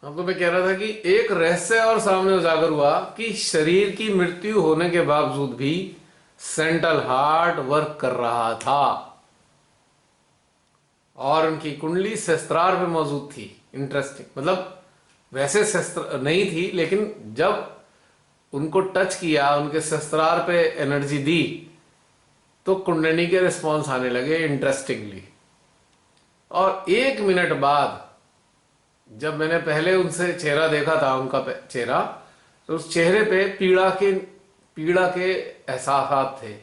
हाँ, तो मैं कह रहा था कि एक रहस्य और सामने उजागर हुआ कि शरीर की मृत्यु होने के बावजूद भी सेंट्रल हार्ट वर्क कर रहा था और उनकी कुंडली सहस्त्रार पे मौजूद थी। इंटरेस्टिंग, मतलब वैसे सहस्त्र नहीं थी, लेकिन जब उनको टच किया, उनके सहस्त्रार पे एनर्जी दी, तो कुंडली के रिस्पॉन्स आने लगे इंटरेस्टिंगली। और 1 मिनट बाद जब मैंने पहले उनसे चेहरा देखा था, उनका चेहरा, तो उस चेहरे पे पीड़ा के एहसास थे।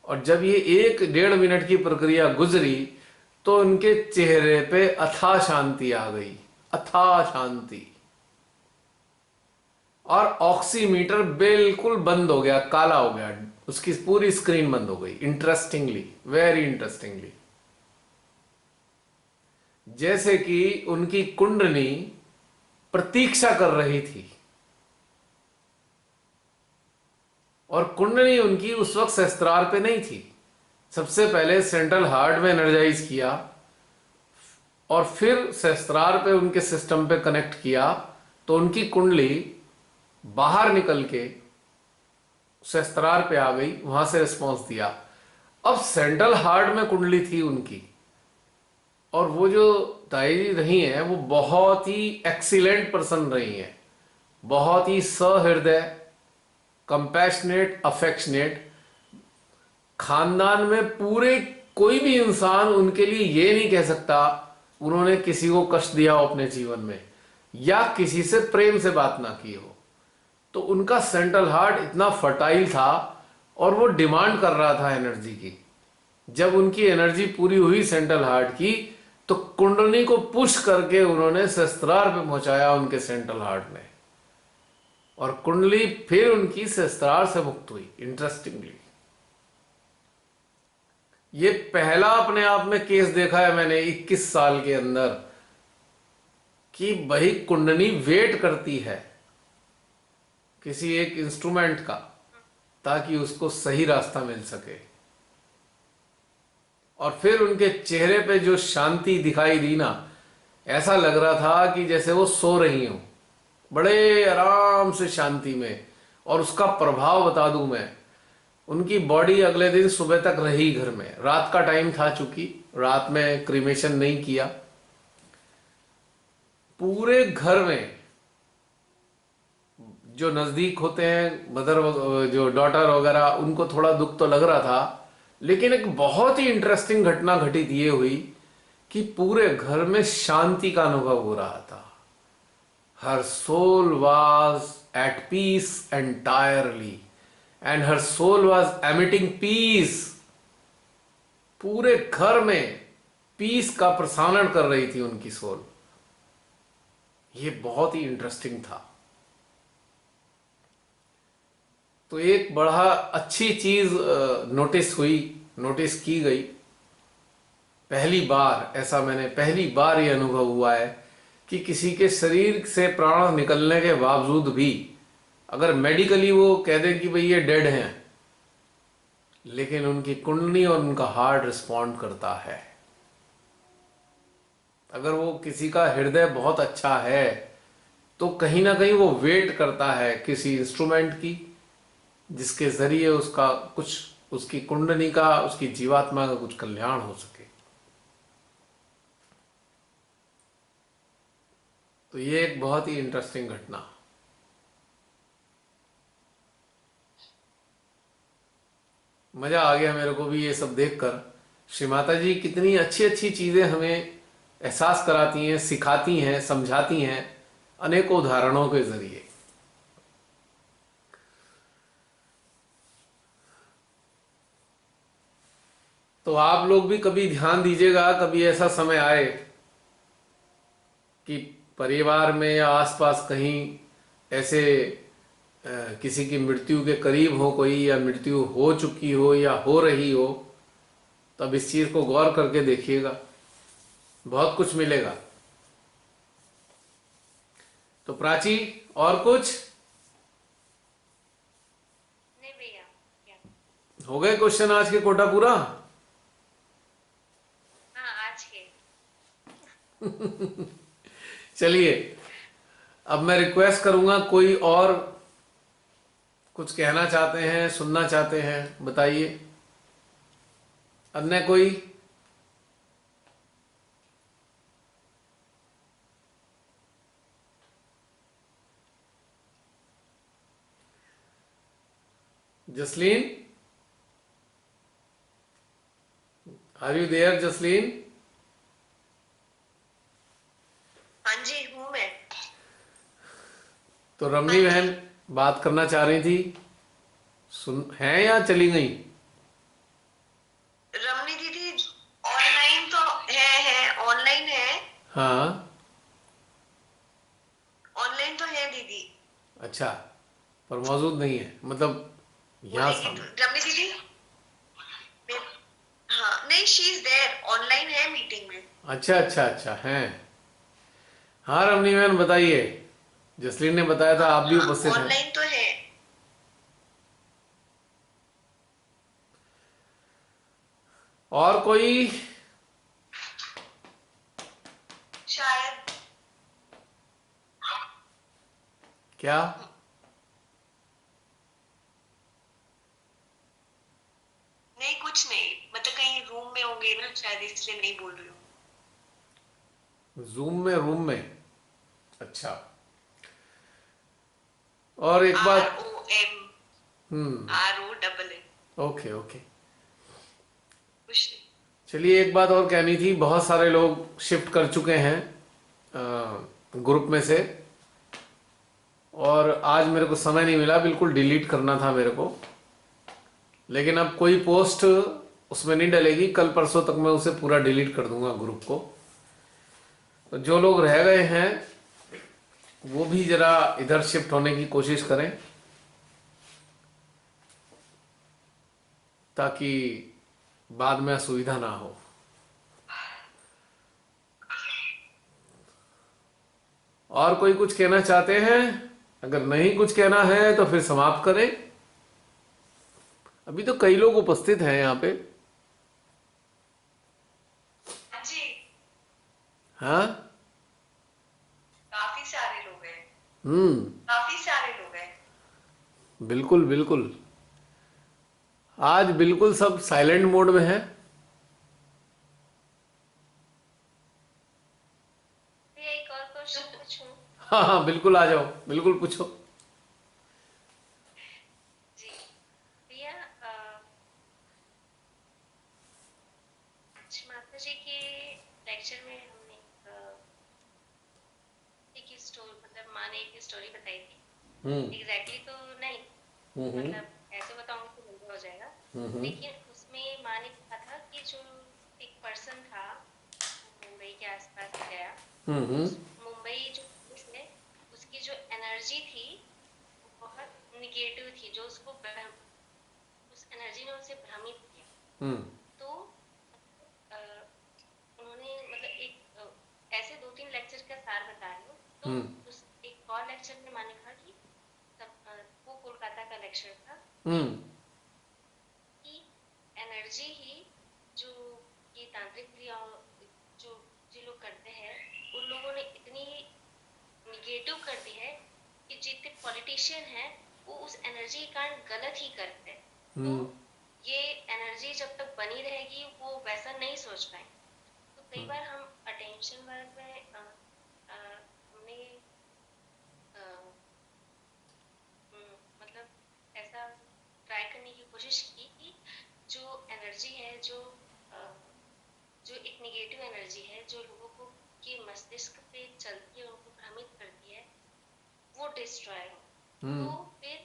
और जब ये 1 डेढ़ मिनट की प्रक्रिया गुजरी, तो उनके चेहरे पे अथाह शांति आ गई, अथाह शांति। और ऑक्सीमीटर बिल्कुल बंद हो गया, काला हो गया, उसकी पूरी स्क्रीन बंद हो गई। इंटरेस्टिंगली, वेरी इंटरेस्टिंगली, जैसे कि उनकी कुंडली प्रतीक्षा कर रही थी। और कुंडली उनकी उस वक्त सहस्त्रार पे नहीं थी। सबसे पहले सेंट्रल हार्ट में एनर्जाइज किया और फिर सहस्त्रार पे उनके सिस्टम पे कनेक्ट किया, तो उनकी कुंडली बाहर निकल के सहस्त्रार पे आ गई, वहां से रिस्पॉन्स दिया। अब सेंट्रल हार्ट में कुंडली थी उनकी। और वो जो ताई जी रही हैं, वो बहुत ही एक्सीलेंट पर्सन रही हैं, बहुत ही सहृदय, कंपैशनेट, अफेक्शनेट। खानदान में पूरे कोई भी इंसान उनके लिए ये नहीं कह सकता उन्होंने किसी को कष्ट दिया हो अपने जीवन में, या किसी से प्रेम से बात ना की हो। तो उनका सेंट्रल हार्ट इतना फर्टाइल था और वो डिमांड कर रहा था एनर्जी की। जब उनकी एनर्जी पूरी हुई सेंट्रल हार्ट की, तो कुंडली को पुश करके उन्होंने सहस्त्रार पे पहुंचाया उनके सेंट्रल हार्ट ने, और कुंडली फिर उनकी सहस्त्रार से मुक्त हुई। इंटरेस्टिंगली, ये पहला अपने आप में केस देखा है मैंने 21 साल के अंदर कि वही कुंडली वेट करती है किसी एक इंस्ट्रूमेंट का, ताकि उसको सही रास्ता मिल सके। और फिर उनके चेहरे पे जो शांति दिखाई दी ना, ऐसा लग रहा था कि जैसे वो सो रही हो, बड़े आराम से शांति में। और उसका प्रभाव बता दूं मैं, उनकी बॉडी अगले दिन सुबह तक रही घर में। रात का टाइम था, चूंकि रात में क्रीमेशन नहीं किया, पूरे घर में जो नजदीक होते हैं मदर, जो डॉटर वगैरह, उनको थोड़ा दुख तो लग रहा था। लेकिन एक बहुत ही इंटरेस्टिंग घटना घटित ये हुई कि पूरे घर में शांति का अनुभव हो रहा था। Her soul was at peace entirely, and her soul was emitting peace. पूरे घर में पीस का प्रसारण कर रही थी उनकी सोल। ये बहुत ही इंटरेस्टिंग था। तो एक बड़ा अच्छी चीज नोटिस हुई, नोटिस की गई। पहली बार ऐसा मैंने, पहली बार ये अनुभव हुआ है कि किसी के शरीर से प्राण निकलने के बावजूद भी अगर मेडिकली वो कह दें कि भाई ये डेड हैं, लेकिन उनकी कुंडली और उनका हार्ट रिस्पॉन्ड करता है। अगर वो किसी का हृदय बहुत अच्छा है, तो कहीं ना कहीं वो वेट करता है किसी इंस्ट्रूमेंट की, जिसके जरिए उसका कुछ, उसकी कुंडली का, उसकी जीवात्मा का कुछ कल्याण हो सके। तो ये एक बहुत ही इंटरेस्टिंग घटना। मजा आ गया मेरे को भी ये सब देखकर। श्री माता जी कितनी अच्छी अच्छी चीजें हमें एहसास कराती हैं, सिखाती हैं, समझाती हैं, अनेकों उदाहरणों के जरिए। तो आप लोग भी कभी ध्यान दीजिएगा, कभी ऐसा समय आए कि परिवार में या आसपास कहीं ऐसे किसी की मृत्यु के करीब हो कोई, या मृत्यु हो चुकी हो या हो रही हो, तब इस चीज को गौर करके देखिएगा, बहुत कुछ मिलेगा। तो प्राची, और कुछ नहीं भैया, क्या? हो गए क्वेश्चन आज के कोटा पूरा? हाँ, आज के। चलिए, अब मैं रिक्वेस्ट करूंगा, कोई और कुछ कहना चाहते हैं, सुनना चाहते हैं, बताइए। अन्य कोई? Jasleen, are you there Jasleen? हाँ जी, हूँ मैं। तो हाँ रमनी जी। बहन बात करना चाह रही थी, सुन है या चली गई? रमनी दीदी ऑनलाइन तो है ऑनलाइन है। हाँ। ऑनलाइन तो है दीदी। अच्छा, पर मौजूद नहीं है मतलब यहाँ बोलेंगी तो सामने? रमनी दीदी। मैं- हाँ नहीं, शी इज देयर, ऑनलाइन है मीटिंग में। अच्छा अच्छा अच्छा, हैं। हाँ रमनी बहन बताइए, जसलीन ने बताया था हाँ आप भी हाँ, उपस्थित हैं। ऑनलाइन तो है और कोई? शायद। क्या? नहीं, कुछ नहीं, मतलब कहीं रूम में होंगे ना, शायद इसलिए नहीं बोल रही हूँ। जूम में, रूम में? अच्छा। और एक आर बात। O M hmm. R O double M. Okay okay. कुछ नहीं। चलिए, एक बात और कहनी थी, बहुत सारे लोग शिफ्ट कर चुके हैं ग्रुप में से, और आज मेरे को समय नहीं मिला, बिल्कुल डिलीट करना था मेरे को, लेकिन अब कोई पोस्ट उसमें नहीं डलेगी, कल परसों तक मैं उसे पूरा डिलीट कर दूंगा ग्रुप को। तो जो लोग रह गए हैं वो भी जरा इधर शिफ्ट होने की कोशिश करें, ताकि बाद में असुविधा ना हो। और कोई कुछ कहना चाहते हैं? अगर नहीं कुछ कहना है तो फिर समाप्त करें। अभी तो कई लोग उपस्थित हैं यहाँ पे। हाँ जी, हाँ। काफी सारे लोग हैं। हम्म। काफी सारे लोग हैं। बिल्कुल बिल्कुल। आज बिल्कुल सब साइलेंट मोड में है। भैया एक और क्वेश्चन पूछूं? हाँ हाँ, बिल्कुल आ जाओ, बिल्कुल पूछो। जी भैया, माता जी के लेक्चर में हमने एक स्टोरी, मतलब माँ ने एक स्टोरी बताई थी। हम्म एग्जैक्टली तो नहीं, हम्म मतलब ऐसे बताऊंगी तो गलत हो जाएगा। हम्म लेकिन उसमें माँ ने कहा था कि जो एक पर्सन था, मुंबई के आसपास गया, हम्म उस मुंबई जो पुलिस है, उसकी जो एनर्जी थी वो बहुत निगेटिव थी, जो उस एनर्जी ने उसे भ्रमित किया। हम्म तो अ, उन्होंने मतलब एक ऐसे दो तीन लेक्चर का सार बता रही हूँ। तो हम्म उस एक और लेक्चर में मैंने कहा कि वो कोलकाता का लेक्चर था, हम्म कि एनर्जी ही जो ये तांत्रिक क्रियाओं जो जो लोग करते हैं, उन लोगों ने इतनी निगेटिव कर दी है कि जितने पॉलिटिशियन हैं वो उस एनर्जी के कारण गलत ही करते हैं। तो हम्म ये एनर्जी जब तक बनी रहेगी वो वैसा नहीं सोच पाएंगे। तो कई बार हम अटेंशन वर्क में हमने अ, मतलब ऐसा ट्राई करने की कोशिश की कि जो एनर्जी है, अ, जो एक निगेटिव एनर्जी है जो लोगों को के मस्तिष्क पे चलती है, उनको भ्रमित करती है, वो डिस्ट्रॉय हो। तो हम्म फिर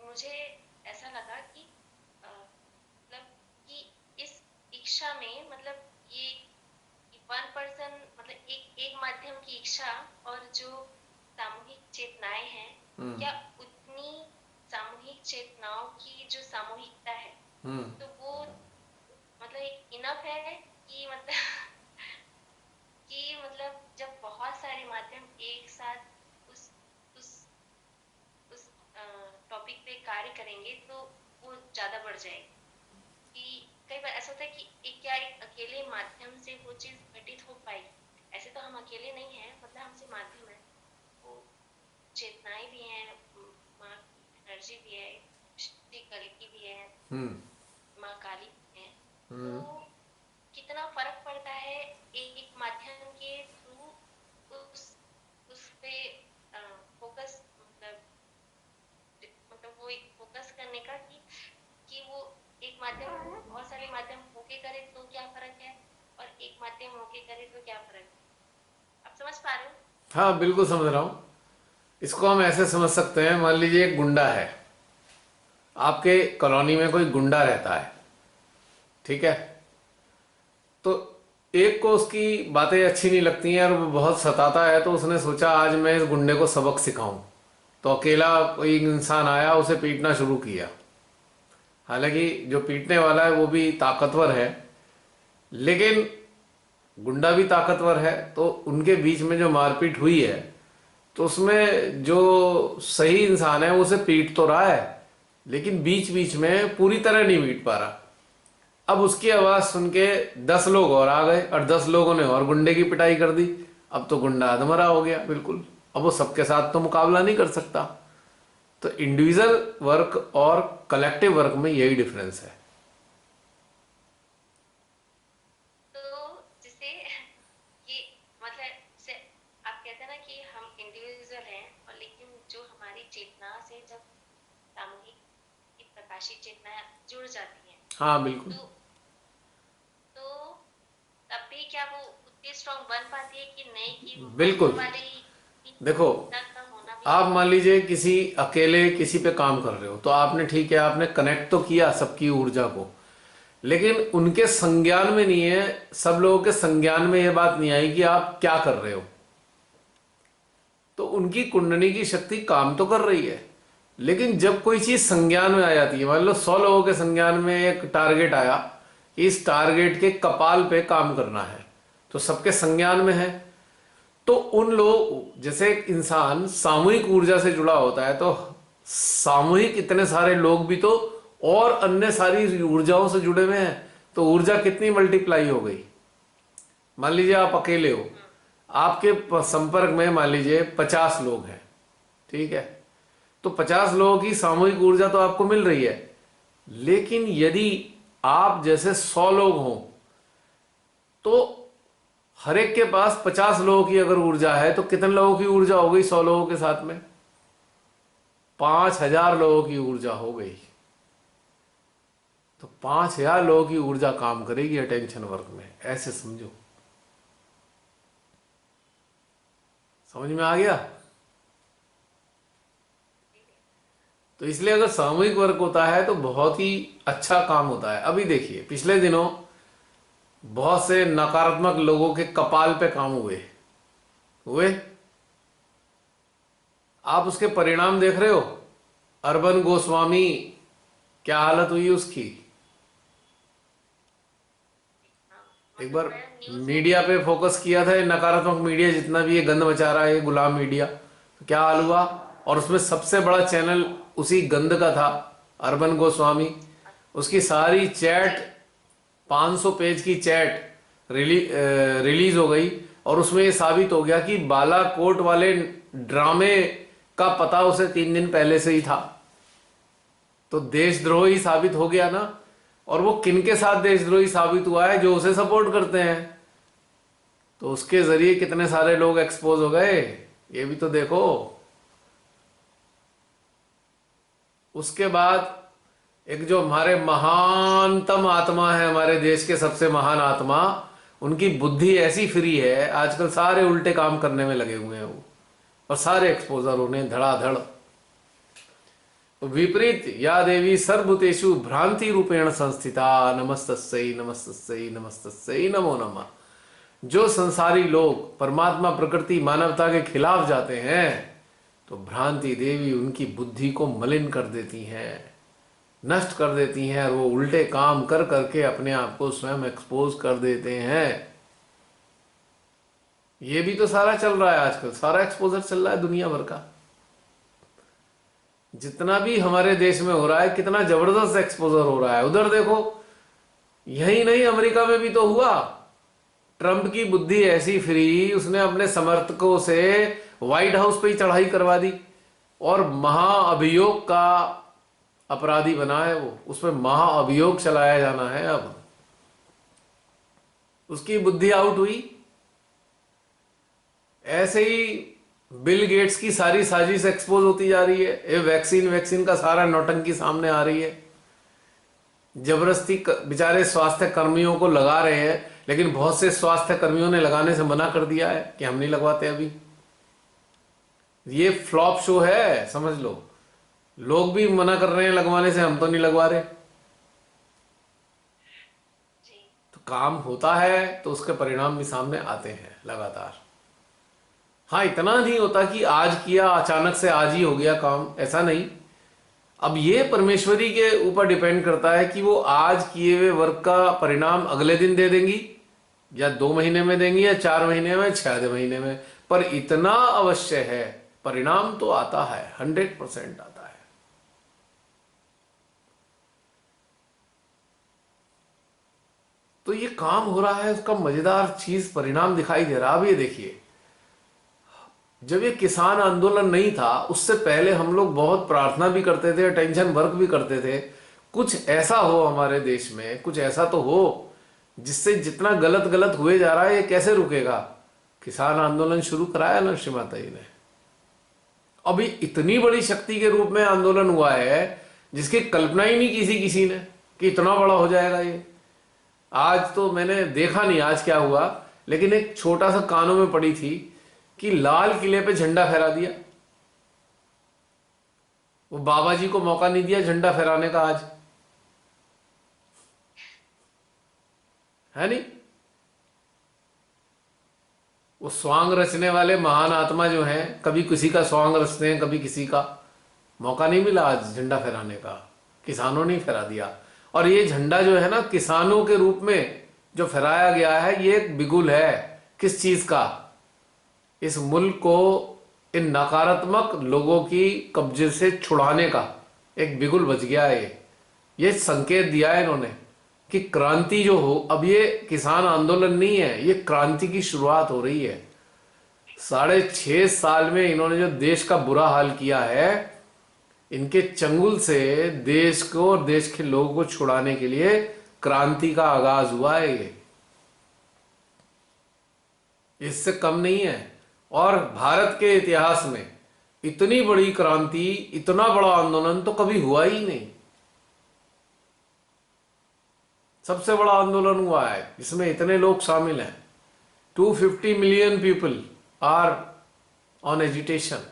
मुझे ऐसा लगा कि मतलब कि इस इच्छा में, मतलब ये वन पर्सन, मतलब एक माध्यम की इच्छा और जो सामूहिक चेतनाएं हैं, हम्म क्या उतनी सामूहिक चेतनाओं की जो सामूहिकता है, हम्म तो वो मतलब एक इनफ है कि मतलब कि मतलब जब बहुत सारे माध्यम एक साथ उस उस उस टॉपिक पे कार्य करेंगे तो वो ज्यादा बढ़ जाएगी। कि कई बार ऐसा होता है कि एक अकेले माध्यम से वो चीज घटित हो पाएगी। ऐसे तो हम अकेले नहीं हैं, मतलब हमसे माध्यम है, चेतनाएं भी हैं, माँ की एनर्जी भी है, श्री कल की भी है, हम्म। माँ काली भी है। तो हम्म। कितना फर्क पड़ता है एक माध्यम के थ्रू उस उस पे फोकस, मतलब वो एक फोकस करने का कि वो एक माध्यम, बहुत सारे माध्यम होके करे तो क्या फर्क है, और एक माध्यम होके करे तो क्या फर्क है। आप समझ पा रहे हो? हाँ बिल्कुल समझ रहा हूँ। इसको हम ऐसे समझ सकते हैं, मान लीजिए एक गुंडा है, आपके कॉलोनी में कोई गुंडा रहता है, ठीक है। तो एक को उसकी बातें अच्छी नहीं लगती हैं और वो बहुत सताता है, तो उसने सोचा आज मैं इस गुंडे को सबक सिखाऊं। तो अकेला कोई इंसान आया, उसे पीटना शुरू किया। हालांकि जो पीटने वाला है वो भी ताकतवर है, लेकिन गुंडा भी ताकतवर है, तो उनके बीच में जो मारपीट हुई है, तो उसमें जो सही इंसान है वो उसे पीट तो रहा है, लेकिन बीच बीच में पूरी तरह नहीं पीट पा रहा। अब उसकी आवाज सुन के 10 लोग और आ गए और 10 लोगों ने और गुंडे की पिटाई कर दी। अब तो गुंडा अधमरा हो गया बिल्कुल। अब वो सबके साथ तो मुकाबला नहीं कर सकता। तो इंडिविजुअल वर्क और कलेक्टिव वर्क में यही डिफरेंस है। तो जिसे ये मतलब से आप कहते हैं ना कि हम इंडिविजुअल हैं, और लेकिन जो हमारी चेतना से जब सामूहिक प्रकाशित चेतना जुड़ जाती है, हाँ बिल्कुल। तो तो तब भी क्या वो उतनी स्ट्रांग बन पाती है कि नहीं, कि वो पहले बिल्कुल। वाले ही देखो, तक का होना भी आप मान जरूरी है। लीजिए किसी अकेले किसी पे काम कर रहे हो, तो आपने ठीक है, आपने कनेक्ट तो किया सबकी ऊर्जा को, लेकिन उनके संज्ञान में नहीं है, सब लोगों के संज्ञान में यह बात नहीं आई कि आप क्या कर रहे हो। तो उनकी कुंडली की शक्ति काम तो कर रही है, लेकिन जब कोई चीज संज्ञान में आ जाती है, मान लो 100 लोगों के संज्ञान में एक टारगेट आया, इस टारगेट के कपाल पे काम करना है, तो सबके संज्ञान में है। तो उन लोग, जैसे एक इंसान सामूहिक ऊर्जा से जुड़ा होता है, तो सामूहिक इतने सारे लोग भी तो और अन्य सारी ऊर्जाओं से जुड़े हुए हैं, तो ऊर्जा कितनी मल्टीप्लाई हो गई। मान लीजिए आप अकेले हो, आपके संपर्क में मान लीजिए 50 लोग हैं, ठीक है। तो 50 लोगों की सामूहिक ऊर्जा तो आपको मिल रही है, लेकिन यदि आप जैसे 100 लोग हों, तो हर एक के पास 50 लोगों की अगर ऊर्जा है, तो कितने लोगों की ऊर्जा हो गई 100 लोगों के साथ में? 5000 लोगों की ऊर्जा हो गई। तो 5000 लोगों की ऊर्जा काम करेगी अटेंशन वर्क में, ऐसे समझो। समझ में आ गया? तो इसलिए अगर सामूहिक वर्क होता है तो बहुत ही अच्छा काम होता है। अभी देखिए, पिछले दिनों बहुत से नकारात्मक लोगों के कपाल पे काम हुए हुए आप उसके परिणाम देख रहे हो। अरबन गोस्वामी, क्या हालत हुई उसकी। हाँ, एक मतलब बार मैं न्यूज में मीडिया भी। पे फोकस किया था, ये नकारात्मक मीडिया जितना भी ये गंद मचा रहा है, ये गुलाम मीडिया, तो क्या हाल हुआ। और उसमें सबसे बड़ा चैनल उसी गंद का था, अरबन गोस्वामी। उसकी सारी जी। चैट, 500 पेज की चैट रिलीज हो गई, और उसमें ये साबित हो गया कि बालाकोट वाले ड्रामे का पता उसे 3 दिन पहले से ही था। तो देशद्रोही साबित हो गया ना। और वो किनके साथ देशद्रोही साबित हुआ है? जो उसे सपोर्ट करते हैं। तो उसके जरिए कितने सारे लोग एक्सपोज हो गए, ये भी तो देखो। उसके बाद एक जो हमारे महानतम आत्मा है, हमारे देश के सबसे महान आत्मा, उनकी बुद्धि ऐसी फ्री है, आजकल सारे उल्टे काम करने में लगे हुए हैं वो, और सारे एक्सपोजर उन्हें धड़ाधड़। तो विपरीत या देवी सर्वभूतेषु भ्रांति रूपेण संस्थिता, नमस्तस्यै नमस्तस्यै नमस्तस्यै नमो नमः। जो संसारी लोग परमात्मा, प्रकृति, मानवता के खिलाफ जाते हैं, तो भ्रांति देवी उनकी बुद्धि को मलिन कर देती हैं, नष्ट कर देती हैं, और वो उल्टे काम कर करके अपने आप को स्वयं एक्सपोज कर देते हैं। ये भी तो सारा चल रहा है आजकल, सारा एक्सपोजर चल रहा है दुनिया भर का। जितना भी हमारे देश में हो रहा है, कितना जबरदस्त एक्सपोजर हो रहा है। उधर देखो, यही नहीं, अमेरिका में भी तो हुआ। ट्रंप की बुद्धि ऐसी फ्री, उसने अपने समर्थकों से व्हाइट हाउस पे ही चढ़ाई करवा दी। और महाअभियोग का अपराधी बना है वो, उसमें महाअभियोग चलाया जाना है। अब उसकी बुद्धि आउट हुई। ऐसे ही बिल गेट्स की सारी साजिश एक्सपोज होती जा रही है। ये वैक्सीन वैक्सीन का सारा नौटंकी सामने आ रही है। जबरदस्ती बेचारे स्वास्थ्य कर्मियों को लगा रहे हैं, लेकिन बहुत से स्वास्थ्य कर्मियों ने लगाने से मना कर दिया है कि हम नहीं लगवाते अभी। ये फ्लॉप शो है, समझ लो। लोग भी मना कर रहे हैं लगवाने से, हम तो नहीं लगवा रहे। जी। तो काम होता है तो उसके परिणाम भी सामने आते हैं लगातार। हाँ, इतना नहीं होता कि आज किया अचानक से आज ही हो गया काम, ऐसा नहीं। अब ये परमेश्वरी के ऊपर डिपेंड करता है कि वो आज किए हुए वर्क का परिणाम अगले दिन दे देंगी, या 2 महीने में देंगी, या 4 महीने में, 6 महीने में। पर इतना अवश्य है, परिणाम तो आता है, 100% आता है। तो ये काम हो रहा है, उसका मजेदार चीज परिणाम दिखाई दे रहा। अब ये देखिए, जब ये किसान आंदोलन नहीं था, उससे पहले हम लोग बहुत प्रार्थना भी करते थे, अटेंशन वर्क भी करते थे। कुछ ऐसा हो हमारे देश में, कुछ ऐसा तो हो जिससे जितना गलत गलत हुए जा रहा है ये कैसे रुकेगा। किसान आंदोलन शुरू कराया ना श्री माता जी ने। अभी इतनी बड़ी शक्ति के रूप में आंदोलन हुआ है जिसकी कल्पना ही नहीं किसी किसी ने कि इतना बड़ा हो जाएगा ये। आज तो मैंने देखा नहीं आज क्या हुआ, लेकिन एक छोटा सा कानों में पड़ी थी कि लाल किले पे झंडा फहरा दिया। वो बाबा जी को मौका नहीं दिया झंडा फहराने का आज, है नहीं। वो स्वांग रचने वाले महान आत्मा जो हैं, कभी किसी का स्वांग रचते हैं, कभी किसी का। मौका नहीं मिला आज झंडा फहराने का, किसानों ने फहरा दिया। और ये झंडा जो है ना, किसानों के रूप में जो फहराया गया है, ये एक बिगुल है किस चीज का? इस मुल्क को इन नकारात्मक लोगों की कब्जे से छुड़ाने का एक बिगुल बच गया है। ये संकेत दिया है इन्होंने कि क्रांति जो हो, अब ये किसान आंदोलन नहीं है, ये क्रांति की शुरुआत हो रही है। 6.5 साल में इन्होंने जो देश का बुरा हाल किया है, इनके चंगुल से देश को और देश के लोगों को छुड़ाने के लिए क्रांति का आगाज हुआ है। ये इससे कम नहीं है। और भारत के इतिहास में इतनी बड़ी क्रांति, इतना बड़ा आंदोलन तो कभी हुआ ही नहीं। सबसे बड़ा आंदोलन हुआ है, इसमें इतने लोग शामिल हैं। 250 million people are on agitation.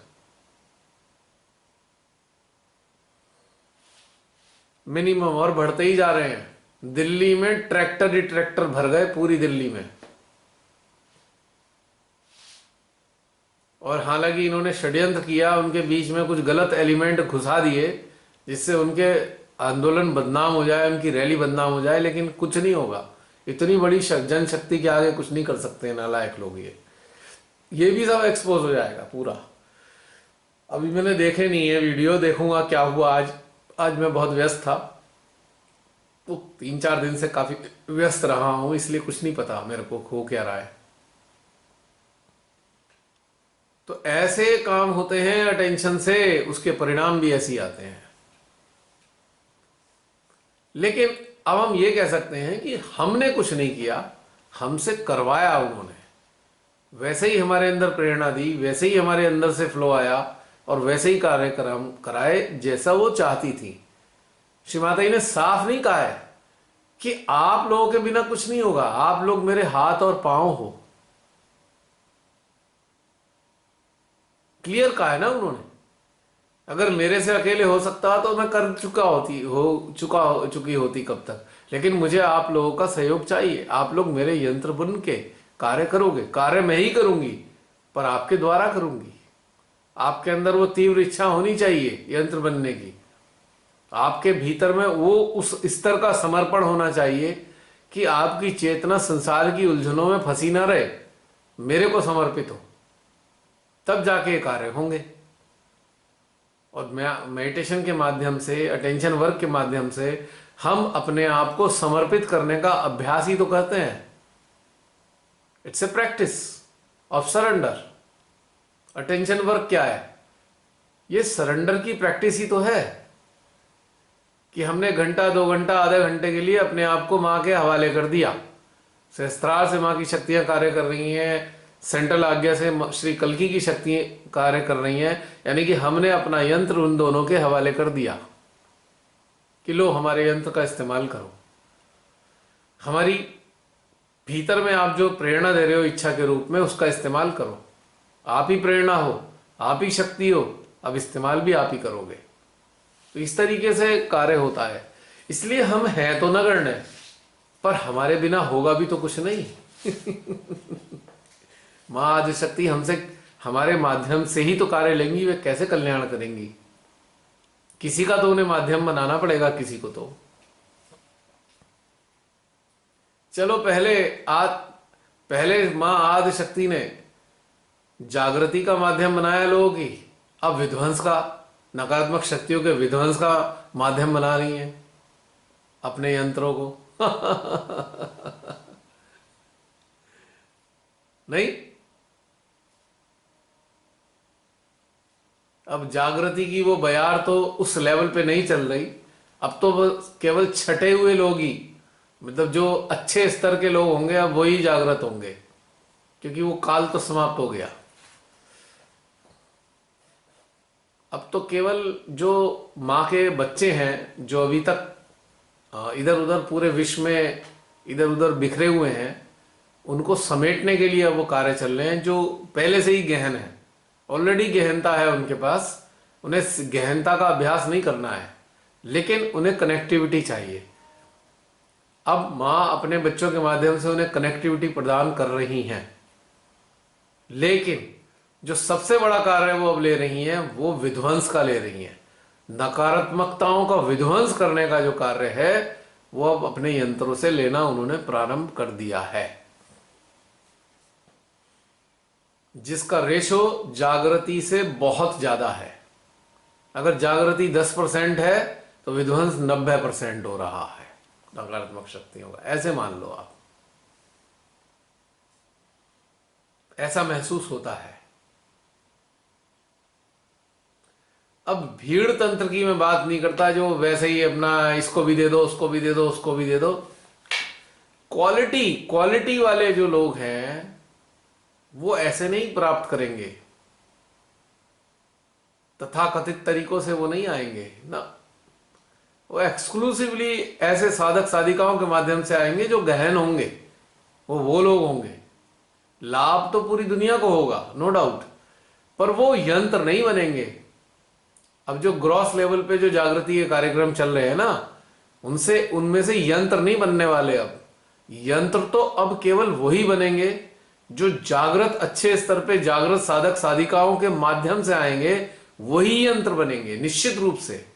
Minimum, और बढ़ते ही जा रहे हैं। दिल्ली में ट्रैक्टर ही ट्रैक्टर भर गए, पूरी दिल्ली में। और हालांकि इन्होंने षड्यंत्र किया, उनके बीच में कुछ गलत एलिमेंट घुसा दिए जिससे उनके आंदोलन बदनाम हो जाए, उनकी रैली बदनाम हो जाए, लेकिन कुछ नहीं होगा। इतनी बड़ी जनशक्ति के आगे कुछ नहीं कर सकते नालायक लोग। ये भी सब एक्सपोज हो जाएगा पूरा। अभी मैंने देखे नहीं है वीडियो, देखूंगा क्या हुआ आज। आज मैं बहुत व्यस्त था, तो 3-4 दिन से काफी व्यस्त रहा हूं, इसलिए कुछ नहीं पता मेरे को हो क्या रहा है। तो ऐसे काम होते हैं अटेंशन से, उसके परिणाम भी ऐसे ही आते हैं। लेकिन अब हम ये कह सकते हैं कि हमने कुछ नहीं किया, हमसे करवाया उन्होंने। वैसे ही हमारे अंदर प्रेरणा दी, वैसे ही हमारे अंदर से फ्लो आया, और वैसे ही कार्यक्रम कराए जैसा वो चाहती थी। श्री माता जी ने साफ नहीं कहा है कि आप लोगों के बिना कुछ नहीं होगा, आप लोग मेरे हाथ और पांव हो। क्लियर कहा है ना उन्होंने। अगर मेरे से अकेले हो सकता तो मैं कर चुकी होती कब तक। लेकिन मुझे आप लोगों का सहयोग चाहिए। आप लोग मेरे यंत्र बन के कार्य करोगे। कार्य मैं ही करूंगी, पर आपके द्वारा करूंगी। आपके अंदर वो तीव्र इच्छा होनी चाहिए यंत्र बनने की। आपके भीतर में वो उस स्तर का समर्पण होना चाहिए कि आपकी चेतना संसार की उलझनों में फंसी ना रहे, मेरे को समर्पित हो, तब जाके कार्य होंगे। और मेडिटेशन के माध्यम से, अटेंशन वर्क के माध्यम से हम अपने आप को समर्पित करने का अभ्यास ही तो करते हैं। It's a practice of surrender. Attention work क्या है? ये सरेंडर की प्रैक्टिस ही तो है कि हमने घंटा 2 घंटा आधे घंटे के लिए अपने आप को माँ के हवाले कर दिया। सहस्त्रार से माँ की शक्तियां कार्य कर रही हैं, सेंट्रल आज्ञा से श्री कल्कि की शक्तियां कार्य कर रही हैं, यानी कि हमने अपना यंत्र उन दोनों के हवाले कर दिया कि लो हमारे यंत्र का इस्तेमाल करो। हमारी भीतर में आप जो प्रेरणा दे रहे हो इच्छा के रूप में, उसका इस्तेमाल करो। आप ही प्रेरणा हो, आप ही शक्ति हो, अब इस्तेमाल भी आप ही करोगे। तो इस तरीके से कार्य होता है। इसलिए हम हैं तो नगण्य, पर हमारे बिना होगा भी तो कुछ नहीं। माँ आदिशक्ति हमसे, हमारे माध्यम से ही तो कार्य लेंगी, वे कैसे कल्याण करेंगी? किसी का तो उन्हें माध्यम बनाना पड़ेगा, किसी को तो। चलो पहले माँ आदिशक्ति ने जागृति का माध्यम बनाया लोगों की, अब विध्वंस का, नकारात्मक शक्तियों के विध्वंस का माध्यम बना रही हैं अपने यंत्रों को। नहीं, अब जागृति की वो बयार तो उस लेवल पे नहीं चल रही। अब तो केवल छटे हुए लोग ही, मतलब जो अच्छे स्तर के लोग होंगे, अब वही जागृत होंगे, क्योंकि वो काल तो समाप्त हो गया। अब तो केवल जो माँ के बच्चे हैं, जो अभी तक इधर उधर पूरे विश्व में इधर उधर बिखरे हुए हैं, उनको समेटने के लिए अब वो कार्य चल रहे हैं, जो पहले से ही गहन है, ऑलरेडी गहनता है उनके पास। उन्हें गहनता का अभ्यास नहीं करना है, लेकिन उन्हें कनेक्टिविटी चाहिए। अब माँ अपने बच्चों के माध्यम से उन्हें कनेक्टिविटी प्रदान कर रही हैं, लेकिन जो सबसे बड़ा कार्य वो अब ले रही हैं, वो विध्वंस का ले रही हैं। नकारात्मकताओं का विध्वंस करने का जो कार्य है, वो अब अपने यंत्रों से लेना उन्होंने प्रारंभ कर दिया है, जिसका रेशो जागृति से बहुत ज्यादा है। अगर जागृति 10% है तो विध्वंस 90% हो रहा है नकारात्मक शक्तियों का, ऐसे मान लो आप। ऐसा महसूस होता है। अब भीड़ तंत्र की मैं बात नहीं करता, जो वैसे ही अपना इसको भी दे दो, उसको भी दे दो, उसको भी दे दो। क्वालिटी वाले जो लोग हैं वो ऐसे नहीं प्राप्त करेंगे, तथाकथित तरीकों से वो नहीं आएंगे ना। वो एक्सक्लूसिवली ऐसे साधक साधिकाओं के माध्यम से आएंगे जो गहन होंगे, वो लोग होंगे। लाभ तो पूरी दुनिया को होगा, नो डाउट, पर वो यंत्र नहीं बनेंगे। अब जो ग्रॉस लेवल पे जो जागृति के कार्यक्रम चल रहे हैं ना, उनमें से यंत्र नहीं बनने वाले। अब यंत्र तो अब केवल वही बनेंगे जो जागृत, अच्छे स्तर पे जागृत साधक साधिकाओं के माध्यम से आएंगे, वही यंत्र बनेंगे निश्चित रूप से।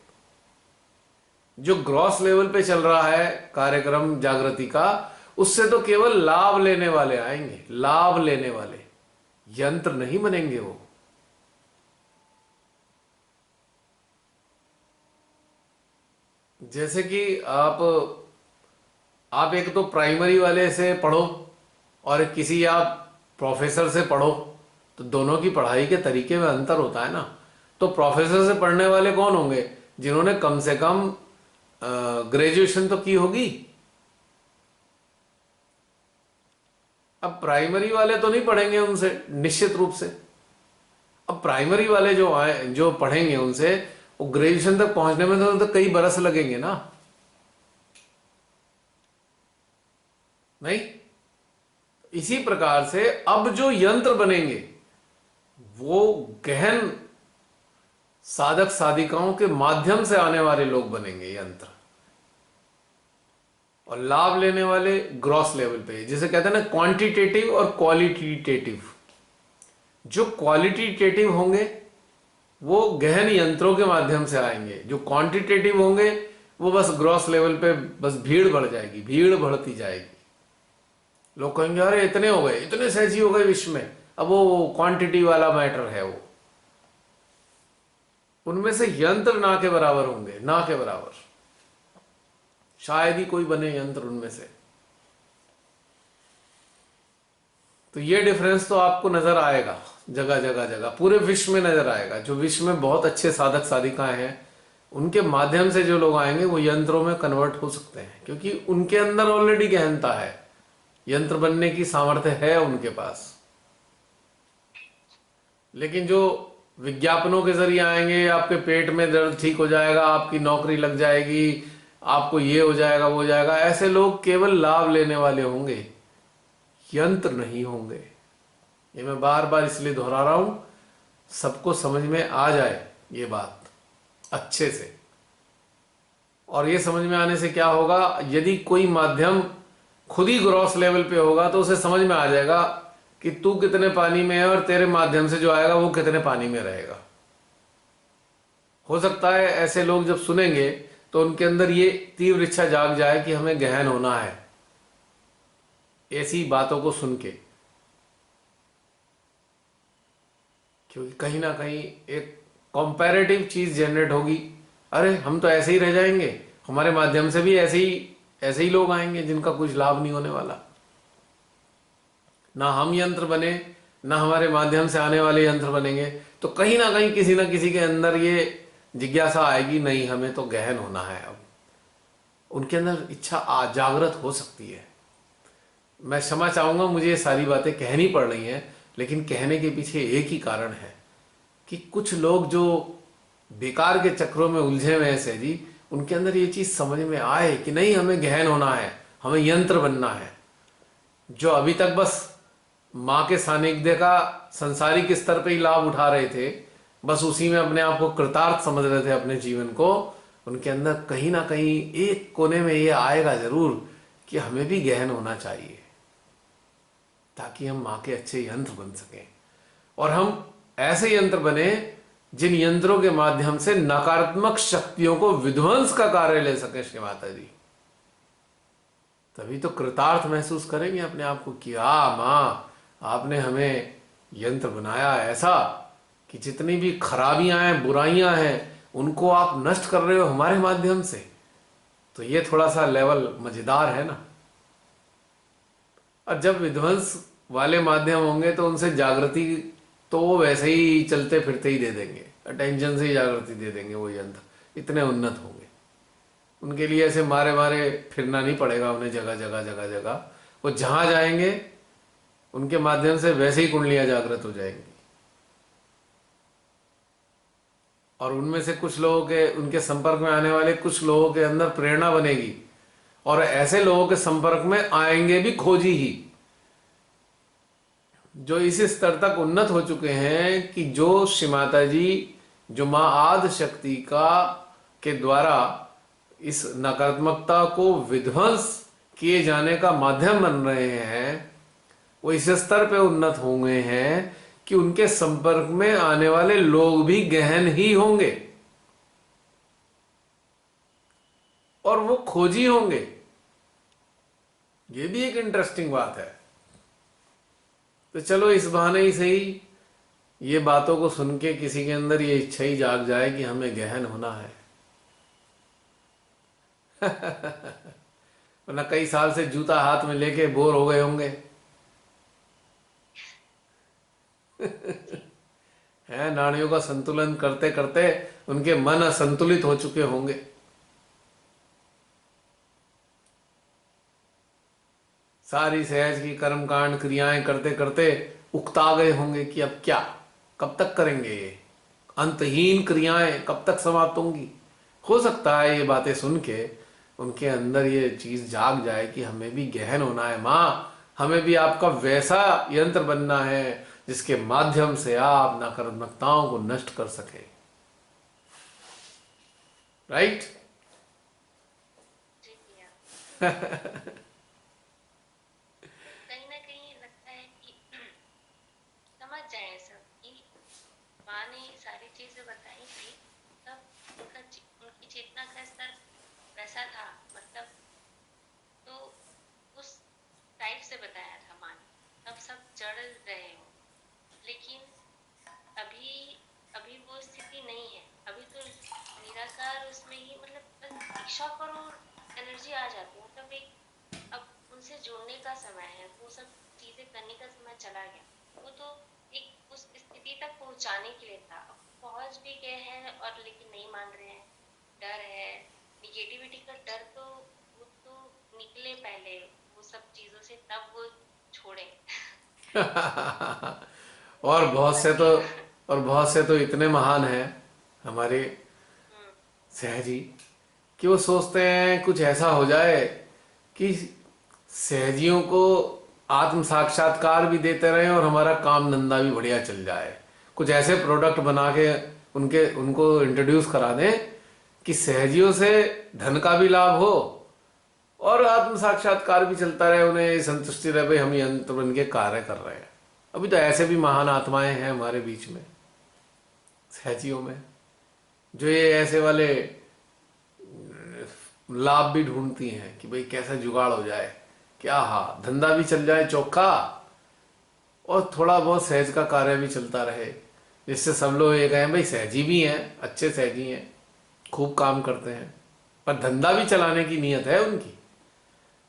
जो ग्रॉस लेवल पे चल रहा है कार्यक्रम जागृति का, उससे तो केवल लाभ लेने वाले आएंगे, लाभ लेने वाले, यंत्र नहीं बनेंगे वो। जैसे कि आप एक तो प्राइमरी वाले से पढ़ो और एक किसी आप प्रोफेसर से पढ़ो, तो दोनों की पढ़ाई के तरीके में अंतर होता है ना। तो प्रोफेसर से पढ़ने वाले कौन होंगे? जिन्होंने कम से कम ग्रेजुएशन तो की होगी। अब प्राइमरी वाले तो नहीं पढ़ेंगे उनसे निश्चित रूप से। अब प्राइमरी वाले जो पढ़ेंगे उनसे, वो ग्रेजुएशन तक पहुंचने में तो कई बरस लगेंगे ना, नहीं? इसी प्रकार से अब जो यंत्र बनेंगे वो गहन साधक साधिकाओं के माध्यम से आने वाले लोग बनेंगे यंत्र, और लाभ लेने वाले ग्रॉस लेवल पे, जिसे कहते हैं ना क्वांटिटेटिव और क्वालिटेटिव। जो क्वालिटेटिव होंगे वो गहन यंत्रों के माध्यम से आएंगे, जो क्वांटिटेटिव होंगे वो बस ग्रॉस लेवल पे बस भीड़ बढ़ जाएगी, भीड़ बढ़ती जाएगी। लोग कहेंगे अरे इतने हो गए, इतने सहजी हो गए विश्व में। अब वो क्वांटिटी वाला मैटर है, वो उनमें से यंत्र ना के बराबर होंगे, ना के बराबर, शायद ही कोई बने यंत्र उनमें से। तो ये डिफरेंस तो आपको नजर आएगा। जगह जगह जगह पूरे विश्व में नजर आएगा। जो विश्व में बहुत अच्छे साधक साधिकाएं हैं, उनके माध्यम से जो लोग आएंगे वो यंत्रों में कन्वर्ट हो सकते हैं, क्योंकि उनके अंदर ऑलरेडी गहनता है, यंत्र बनने की सामर्थ्य है उनके पास। लेकिन जो विज्ञापनों के जरिए आएंगे, आपके पेट में दर्द ठीक हो जाएगा, आपकी नौकरी लग जाएगी, आपको ये हो जाएगा वो हो जाएगा, ऐसे लोग केवल लाभ लेने वाले होंगे, यंत्र नहीं होंगे। ये मैं बार बार इसलिए दोहरा रहा हूं, सबको समझ में आ जाए ये बात अच्छे से। और ये समझ में आने से क्या होगा, यदि कोई माध्यम खुद ही ग्रॉस लेवल पे होगा तो उसे समझ में आ जाएगा कि तू कितने पानी में है और तेरे माध्यम से जो आएगा वो कितने पानी में रहेगा। हो सकता है ऐसे लोग जब सुनेंगे तो उनके अंदर ये तीव्र इच्छा जाग जाए कि हमें गहन होना है, ऐसी बातों को सुन के। क्योंकि कहीं ना कहीं एक कंपैरेटिव चीज जनरेट होगी, अरे हम तो ऐसे ही रह जाएंगे, हमारे माध्यम से भी ऐसे ही लोग आएंगे जिनका कुछ लाभ नहीं होने वाला। ना हम यंत्र बने, ना हमारे माध्यम से आने वाले यंत्र बनेंगे, तो कहीं ना कहीं किसी ना किसी के अंदर ये जिज्ञासा आएगी, नहीं हमें तो गहन होना है। अब उनके अंदर इच्छा जागृत हो सकती है। मैं क्षमा चाहूंगा, मुझे ये सारी बातें कहनी पड़ रही हैं, लेकिन कहने के पीछे एक ही कारण है कि कुछ लोग जो बेकार के चक्रों में उलझे हुए हैं सह जी, उनके अंदर ये चीज समझ में आए कि नहीं हमें गहन होना है, हमें यंत्र बनना है। जो अभी तक बस माँ के सानिध्य का संसारिक स्तर पे ही लाभ उठा रहे थे, बस उसी में अपने आप को कृतार्थ समझ रहे थे अपने जीवन को, उनके अंदर कहीं ना कहीं एक कोने में ये आएगा जरूर कि हमें भी गहन होना चाहिए, ताकि हम माँ के अच्छे यंत्र बन सकें। और हम ऐसे यंत्र बने जिन यंत्रों के माध्यम से नकारात्मक शक्तियों को विध्वंस का कार्य ले सके श्री माता जी। तभी तो कृतार्थ महसूस करेंगे अपने आप को कि माँ आपने हमें यंत्र बनाया ऐसा कि जितनी भी खराबियां हैं, बुराइयां हैं, उनको आप नष्ट कर रहे हो हमारे माध्यम से। तो ये थोड़ा सा लेवल मजेदार है ना। और जब विध्वंस वाले माध्यम होंगे तो उनसे जागृति तो वो वैसे ही चलते फिरते ही दे देंगे, अटेंशन से ही जागृति दे देंगे। वो यंत्र इतने उन्नत होंगे, उनके लिए ऐसे मारे मारे फिरना नहीं पड़ेगा उन्हें जगह जगह जगह जगह। वो जहां जाएंगे उनके माध्यम से वैसे ही कुंडलियां जागृत हो जाएंगी। और उनमें से कुछ लोगों के, उनके संपर्क में आने वाले कुछ लोगों के अंदर प्रेरणा बनेगी, और ऐसे लोगों के संपर्क में आएंगे भी खोजी ही, जो इस स्तर तक उन्नत हो चुके हैं कि जो श्री माता जी, जो माँ आदि शक्ति का के द्वारा इस नकारात्मकता को विध्वंस किए जाने का माध्यम बन रहे हैं, वो इस स्तर पे उन्नत होंगे हैं कि उनके संपर्क में आने वाले लोग भी गहन ही होंगे और वो खोजी होंगे। ये भी एक इंटरेस्टिंग बात है। तो चलो इस बहाने ही सही ये बातों को सुन के किसी के अंदर ये इच्छा ही जाग जाए कि हमें गहन होना है। वरना कई साल से जूता हाथ में लेके बोर हो गए होंगे। है, नाड़ियों का संतुलन करते करते उनके मन असंतुलित हो चुके होंगे। सारी सहज की कर्मकांड क्रियाएं करते करते उकता गए होंगे कि अब क्या, कब तक करेंगे ये अंतहीन क्रियाएं, कब तक समाप्त होंगी। हो सकता है ये बातें सुन के उनके अंदर ये चीज जाग जाए कि हमें भी गहन होना है माँ, हमें भी आपका वैसा यंत्र बनना है जिसके माध्यम से आप नकारात्मकताओं को नष्ट कर सके। राइट। जी भैया। कहीं ना कहीं लगता है कि समझ जाए सब कि माँ ने सारी चीजें बताई थी, तब उनकी चेतना का स्तर वैसा था, मतलब तो उस टाइप से बताया था माँ ने, तब सब जड़ रहे हो। लेकिन अभी अभी वो स्थिति नहीं है। अभी तो निराकार उसमें ही, मतलब बस दीक्षा करो और एनर्जी आ जाती है। मतलब एक अब उनसे जुड़ने का समय है, वो सब चीजें करने का समय चला गया। वो तो एक उस स्थिति तक पहुंचाने के लिए था। अब पहुंच भी गए हैं और लेकिन नहीं मान रहे हैं, डर है, निगेटिविटी का डर। तो वो तो निकले पहले वो सब चीजों से, तब वो छोड़े। और ये बहुत हुआ से तो, कि और बहुत से तो इतने महान हैं हमारे हम्म, सहजी, कि वो सोचते हैं कुछ ऐसा हो जाए कि सहजियों को आत्म साक्षात्कार भी देते रहें और हमारा काम धंधा भी बढ़िया चल जाए। कुछ ऐसे प्रोडक्ट बना के उनके उनको इंट्रोड्यूस करा दें कि सहजियों से धन का भी लाभ हो और आत्म साक्षात्कार भी चलता रहे, उन्हें संतुष्टि रहे भाई हम यंत्र बन के कार्य कर रहे हैं। अभी तो ऐसे भी महान आत्माएं हैं हमारे बीच में, सहजियों में, जो ये ऐसे वाले लाभ भी ढूंढती हैं कि भाई कैसा जुगाड़ हो जाए, क्या हाँ धंधा भी चल जाए चौका और थोड़ा बहुत सहज का कार्य भी चलता रहे, जिससे सब लोग ये कहें भाई सहजी भी हैं, अच्छे सहजी हैं, खूब काम करते हैं, पर धंधा भी चलाने की नीयत है उनकी।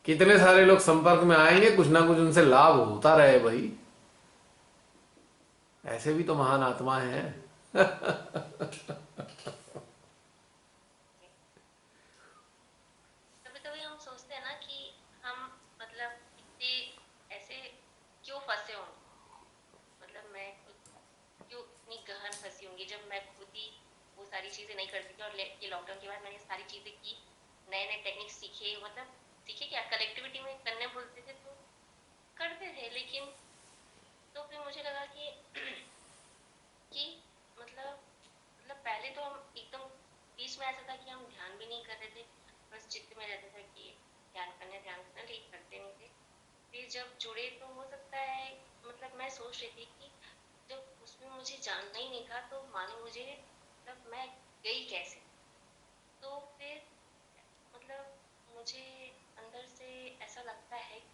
कितने सारे लोग संपर्क में आएंगे, कुछ ना कुछ उनसे लाभ होता रहे भाई। ऐसे भी तो महान आत्माएं हैं। कभी कभी हम सोचते हैं ना कि हम मतलब इतने ऐसे क्यों फंसे होंगे। मतलब मैं खुद क्यों इतनी गहन फंसी होंगी जब मैं खुद ही वो सारी चीजें नहीं करती थी। और ये लॉकडाउन के बाद मैंने सारी चीजें की, नए नए टेक्निक सीखे। मतलब सीखे क्या, कलेक्टिविटी में करने बोलते थे तो करते थे। लेकिन तो फिर मुझे लगा कि मतलब पहले तो हम एकदम बीच में ऐसा था कि हम ध्यान भी नहीं कर रहे थे, बस चित्त में रहता था कि ध्यान करना, लेकिन करते नहीं थे। फिर जब जुड़े तो हो सकता है, मतलब मैं सोच रही थी कि जब उसमें मुझे जानना ही नहीं था तो मानो मुझे, मतलब मैं गई कैसे। तो फिर मतलब मुझे अंदर से ऐसा लगता है कि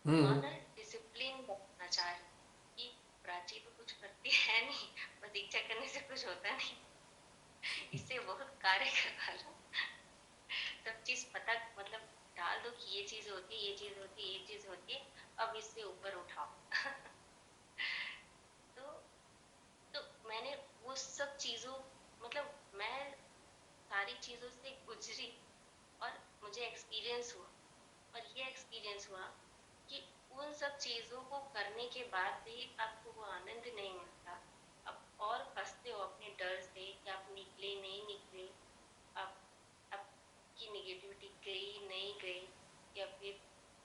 हम्म। माना डिसिप्लिन रखना चाह रही कि प्राची तो कुछ करती है नहीं, बस दीक्षा करने से कुछ होता नहीं, इससे बहुत कार्य करवा लो, सब चीज पता मतलब डाल दो कि ये चीज होती है, ये चीज होती है, ये चीज होती है, अब इससे ऊपर उठाओ। तो तो मैंने वो सब चीजों, मतलब मैं सारी चीजों से गुजरी और मुझे एक्सपीरियंस हुआ। और ये एक्सपीरियंस हुआ कि उन सब चीजों को करने के बाद भी आपको वो आनंद नहीं मिलता। आप और फंसते हो अपने डर से कि आप निकले नहीं निकले, आप आपकी निगेटिविटी गई नहीं गई, या फिर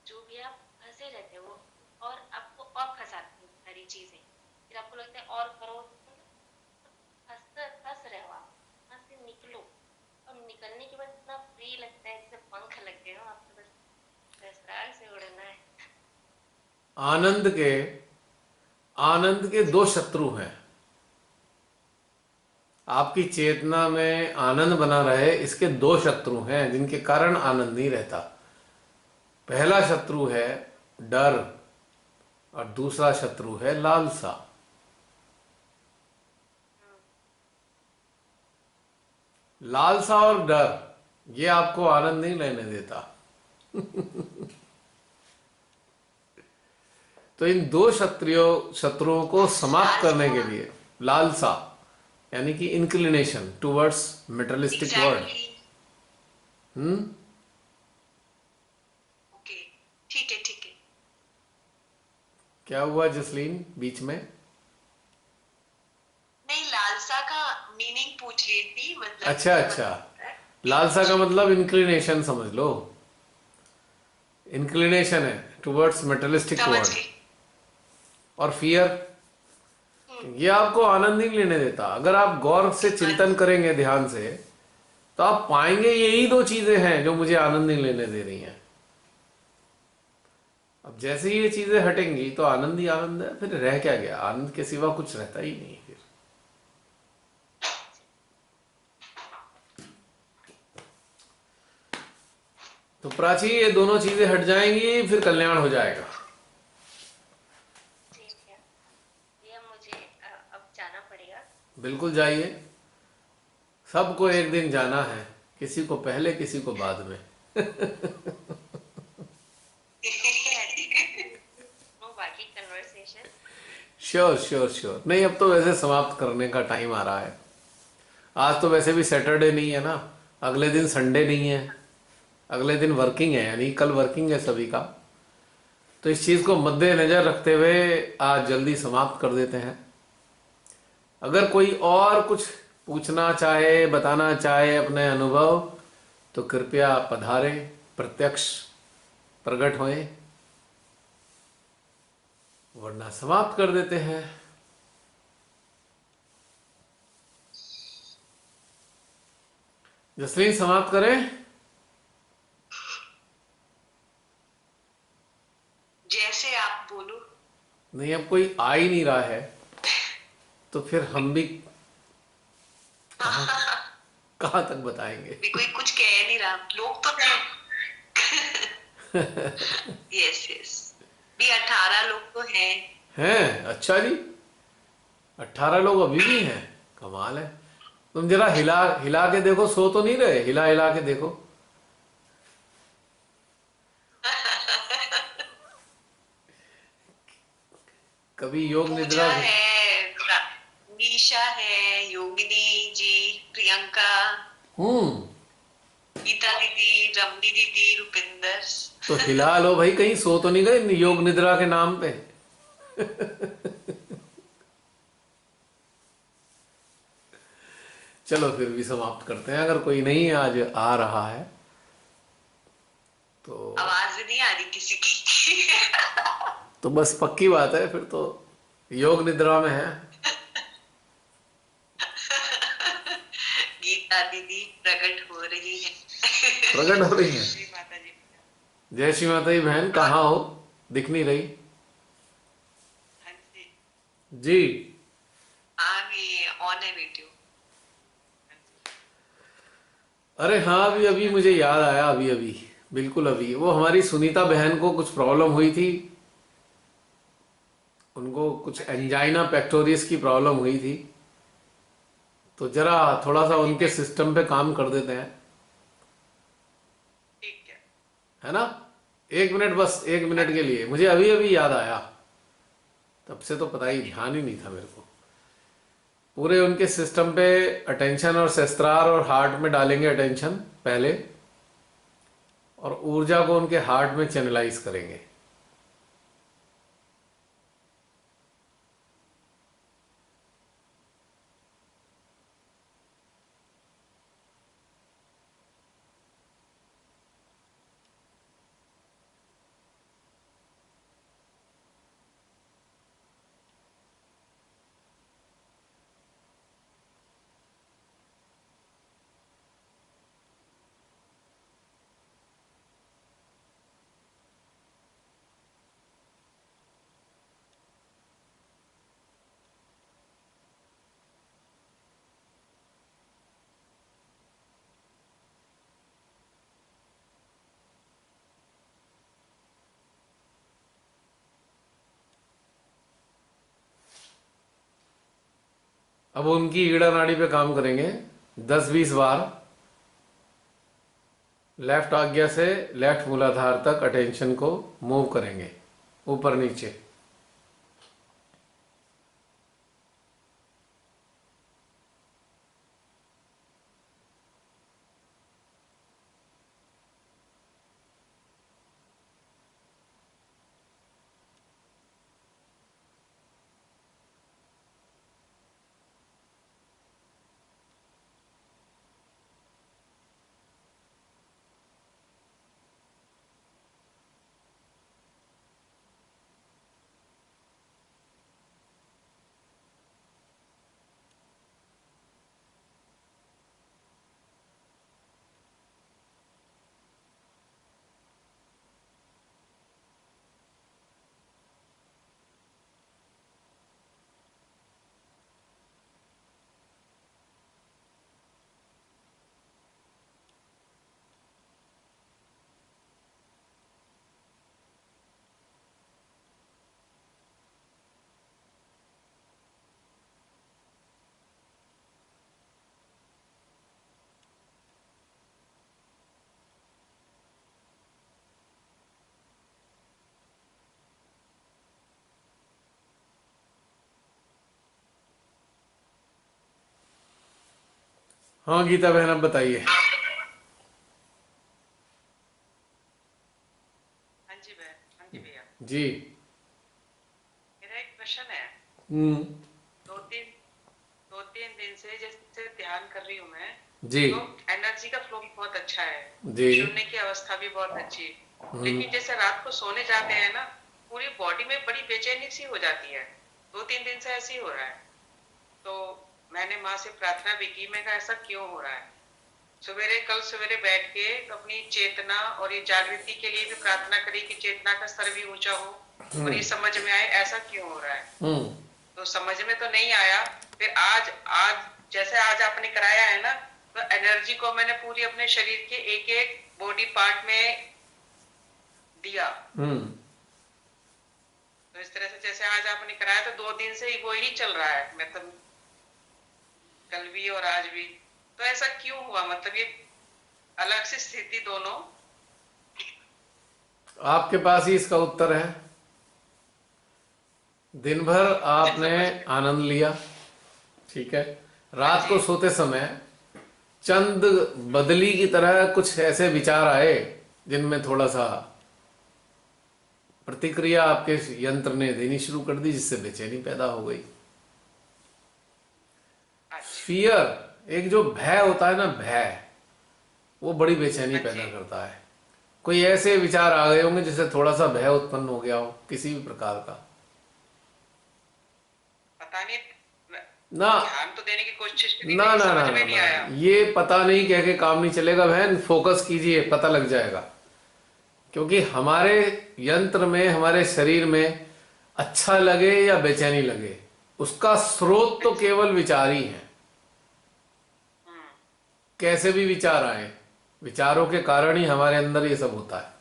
जो भी आप फंसे रहते हो वो, और आपको और फंसाती है सारी चीजें। फिर आपको लगता है और करो, फंस रहे हो आप, वहां से निकलो। और निकलने के बाद इतना फ्री लगता है जैसे पंख लग गए हो आपको, बस सरसरार से उड़ना है। आनंद के, आनंद के जी। दो शत्रु हैं। आपकी चेतना में आनंद बना रहे, इसके दो शत्रु हैं जिनके कारण आनंद नहीं रहता। पहला शत्रु है डर और दूसरा शत्रु है लालसा। हम्म, लालसा और डर ये आपको आनंद नहीं लेने देता। तो इन दो शत्रुओं को समाप्त करने लालसा। के लिए, लालसा यानी कि इंक्लिनेशन टुवर्ड्स मेटलिस्टिक वर्ल्ड। एग्जैक्टली। हम्म। ओके, ठीक है ठीक है। क्या हुआ जसलीन बीच में? नहीं, लालसा का मीनिंग पूछ रही थी, मतलब अच्छा क्या अच्छा, मतलब होता है। लालसा का जी। मतलब इंक्लिनेशन समझ लो, इंक्लिनेशन है टुवर्ड्स मेटलिस्टिक समझ वर्ल्ड। गई। और फियर, हम्म। ये आपको आनंद नहीं लेने देता। अगर आप गौर से चिंतन करेंगे ध्यान से, तो आप पाएंगे यही दो चीजें हैं जो मुझे आनंद नहीं लेने दे रही हैं। अब जैसे ही ये चीजें हटेंगी तो आनंद ही आनंद है, फिर रह क्या गया, आनंद के सिवा कुछ रहता ही नहीं फिर। तो प्राची ये दोनों चीजें हट जाएंगी, फिर कल्याण हो जाएगा। ठीक है, ये मुझे अब जाना पड़ेगा। बिल्कुल जाइए, सबको एक दिन जाना है, किसी को पहले किसी को बाद में। ठीक है, नो बाकी कन्वर्सेशन। Sure sure sure. नहीं, अब तो वैसे समाप्त करने का टाइम आ रहा है। आज तो वैसे भी सैटरडे नहीं है ना, अगले दिन संडे नहीं है, अगले दिन वर्किंग है, यानी कल वर्किंग है सभी का। तो इस चीज़ को मद्देनज़र रखते हुए आज जल्दी समाप्त कर देते हैं। अगर कोई और कुछ पूछना चाहे, बताना चाहे अपने अनुभव, तो कृपया पधारें, प्रत्यक्ष प्रकट होएं, वरना समाप्त कर देते हैं। जसलीन, समाप्त करें? जैसे आप बोलो। नहीं, अब कोई आ ही नहीं रहा है, तो फिर हम भी कहाँ कहाँ तक बताएंगे। भी कोई कुछ कह नहीं रहा, लोग तो हैं। यस यस, भी 18 लोग तो हैं। हैं? अच्छा जी, 18 लोग अभी भी हैं? कमाल है। तुम जरा हिला हिला के देखो, सो तो नहीं रहे? हिला हिला के देखो। कभी योग पूजा निद्रा। है, नीशा है, योगिनी जी, प्रियंका, हम्म। गीता दीदी, रमनी दीदी, रुपिंदर। तो हिला लो भाई, कहीं सो तो नहीं गए योग निद्रा के नाम पे। चलो फिर भी समाप्त करते हैं, अगर कोई नहीं आज आ रहा है तो। आवाज नहीं आ रही किसी की। तो बस पक्की बात है, फिर तो योग निद्रा में है। गीता दीदी प्रकट हो रही है। प्रकट हो रही है? श्री माता जी। जय श्री माता जी। बहन कहाँ हो, दिख नहीं रही? हाँ जी, जी। आगे ऑन है वीडियो। अरे हाँ, अभी अभी मुझे याद आया, अभी अभी, बिल्कुल अभी, वो हमारी सुनीता बहन को कुछ प्रॉब्लम हुई थी। उनको कुछ हाँ जी एंजाइना पेक्टोरियस की प्रॉब्लम हुई थी। तो जरा थोड़ा सा हाँ जी, उनके मैं सिस्टम पे काम कर देते हैं, ठीक है। है ना? 1 मिनट, बस एक हाँ मिनट के जी लिए, मुझे अभी अभी याद आया। तब से तो पता हाँ ही, जी। ध्यान ही नहीं था मेरे को। पूरे उनके सिस्टम पे अटेंशन और सहस्त्रार और हार्ट में डालेंगे अटेंशन पहले, और ऊर्जा को उनके हार्ट में चैनलाइज करेंगे। अब उनकी ईड़ा नाड़ी पे काम करेंगे 10-20 बार। लेफ्ट आज्ञा से लेफ्ट मूलाधार तक अटेंशन को मूव करेंगे, ऊपर नीचे। हाँ गीता बहन, अब बताइए। हाँ जी बहन, हाँ जी भैया। जी। मेरा एक प्रश्न है। हम्म। दो तीन दो तीन दिन से जैसे ध्यान कर रही हूँ मैं, जी। तो एनर्जी का फ्लो भी बहुत अच्छा है, जी। सुनने की अवस्था भी बहुत अच्छी है। हम्म। लेकिन जैसे रात को सोने जाते हैं ना, पूरी बॉडी में बड़ी बेचैनी सी हो जाती है। 2-3 दिन से ऐसे ही हो रहा है। तो मैंने माँ से प्रार्थना भी की, मैं कहा ऐसा क्यों हो रहा है। कल सवेरे बैठ के अपनी चेतना और ये जागृति के लिए भी प्रार्थना करी कि चेतना का स्तर भी ऊंचा हो और हम्म। ये समझ में आए ऐसा क्यों हो रहा है। हम्म। तो समझ में तो नहीं आया। फिर आज आज जैसे आज आपने कराया है ना, तो एनर्जी को मैंने पूरी अपने शरीर के एक एक बॉडी पार्ट में दिया। हम्म। तो इस तरह से जैसे आज आपने कराया, तो 2 दिन से ही वो ही चल रहा है, मतलब कल भी और आज भी। तो ऐसा क्यों हुआ, मतलब ये अलग सी स्थिति दोनों। आपके पास ही इसका उत्तर है। दिन भर आपने समझ गए। आनंद लिया, ठीक है। हाँ रात जी। को सोते समय चंद बदली की तरह कुछ ऐसे विचार आए जिनमें थोड़ा सा प्रतिक्रिया आपके यंत्र ने देनी शुरू कर दी, जिससे बेचैनी पैदा हो गई। अच्छा। फियर, एक जो भय होता है ना, भय, वो बड़ी बेचैनी हाँ पैदा जी। करता है। कोई ऐसे विचार आ गए होंगे जिससे थोड़ा सा भय उत्पन्न हो गया हो किसी भी प्रकार का। पता नहीं, ना ध्यान तो देने की कोशिश करी, ना लेकिन ना समझ ना ना में नहीं ना, आया। ये पता नहीं कह के काम नहीं चलेगा बहन। फोकस कीजिए, पता लग जाएगा। क्योंकि हमारे यंत्र में, हमारे शरीर में अच्छा लगे या बेचैनी लगे, उसका स्रोत हाँ तो जी। केवल विचार ही है। हम्म। कैसे भी विचार आए, विचारों के कारण ही हमारे अंदर ये सब होता है।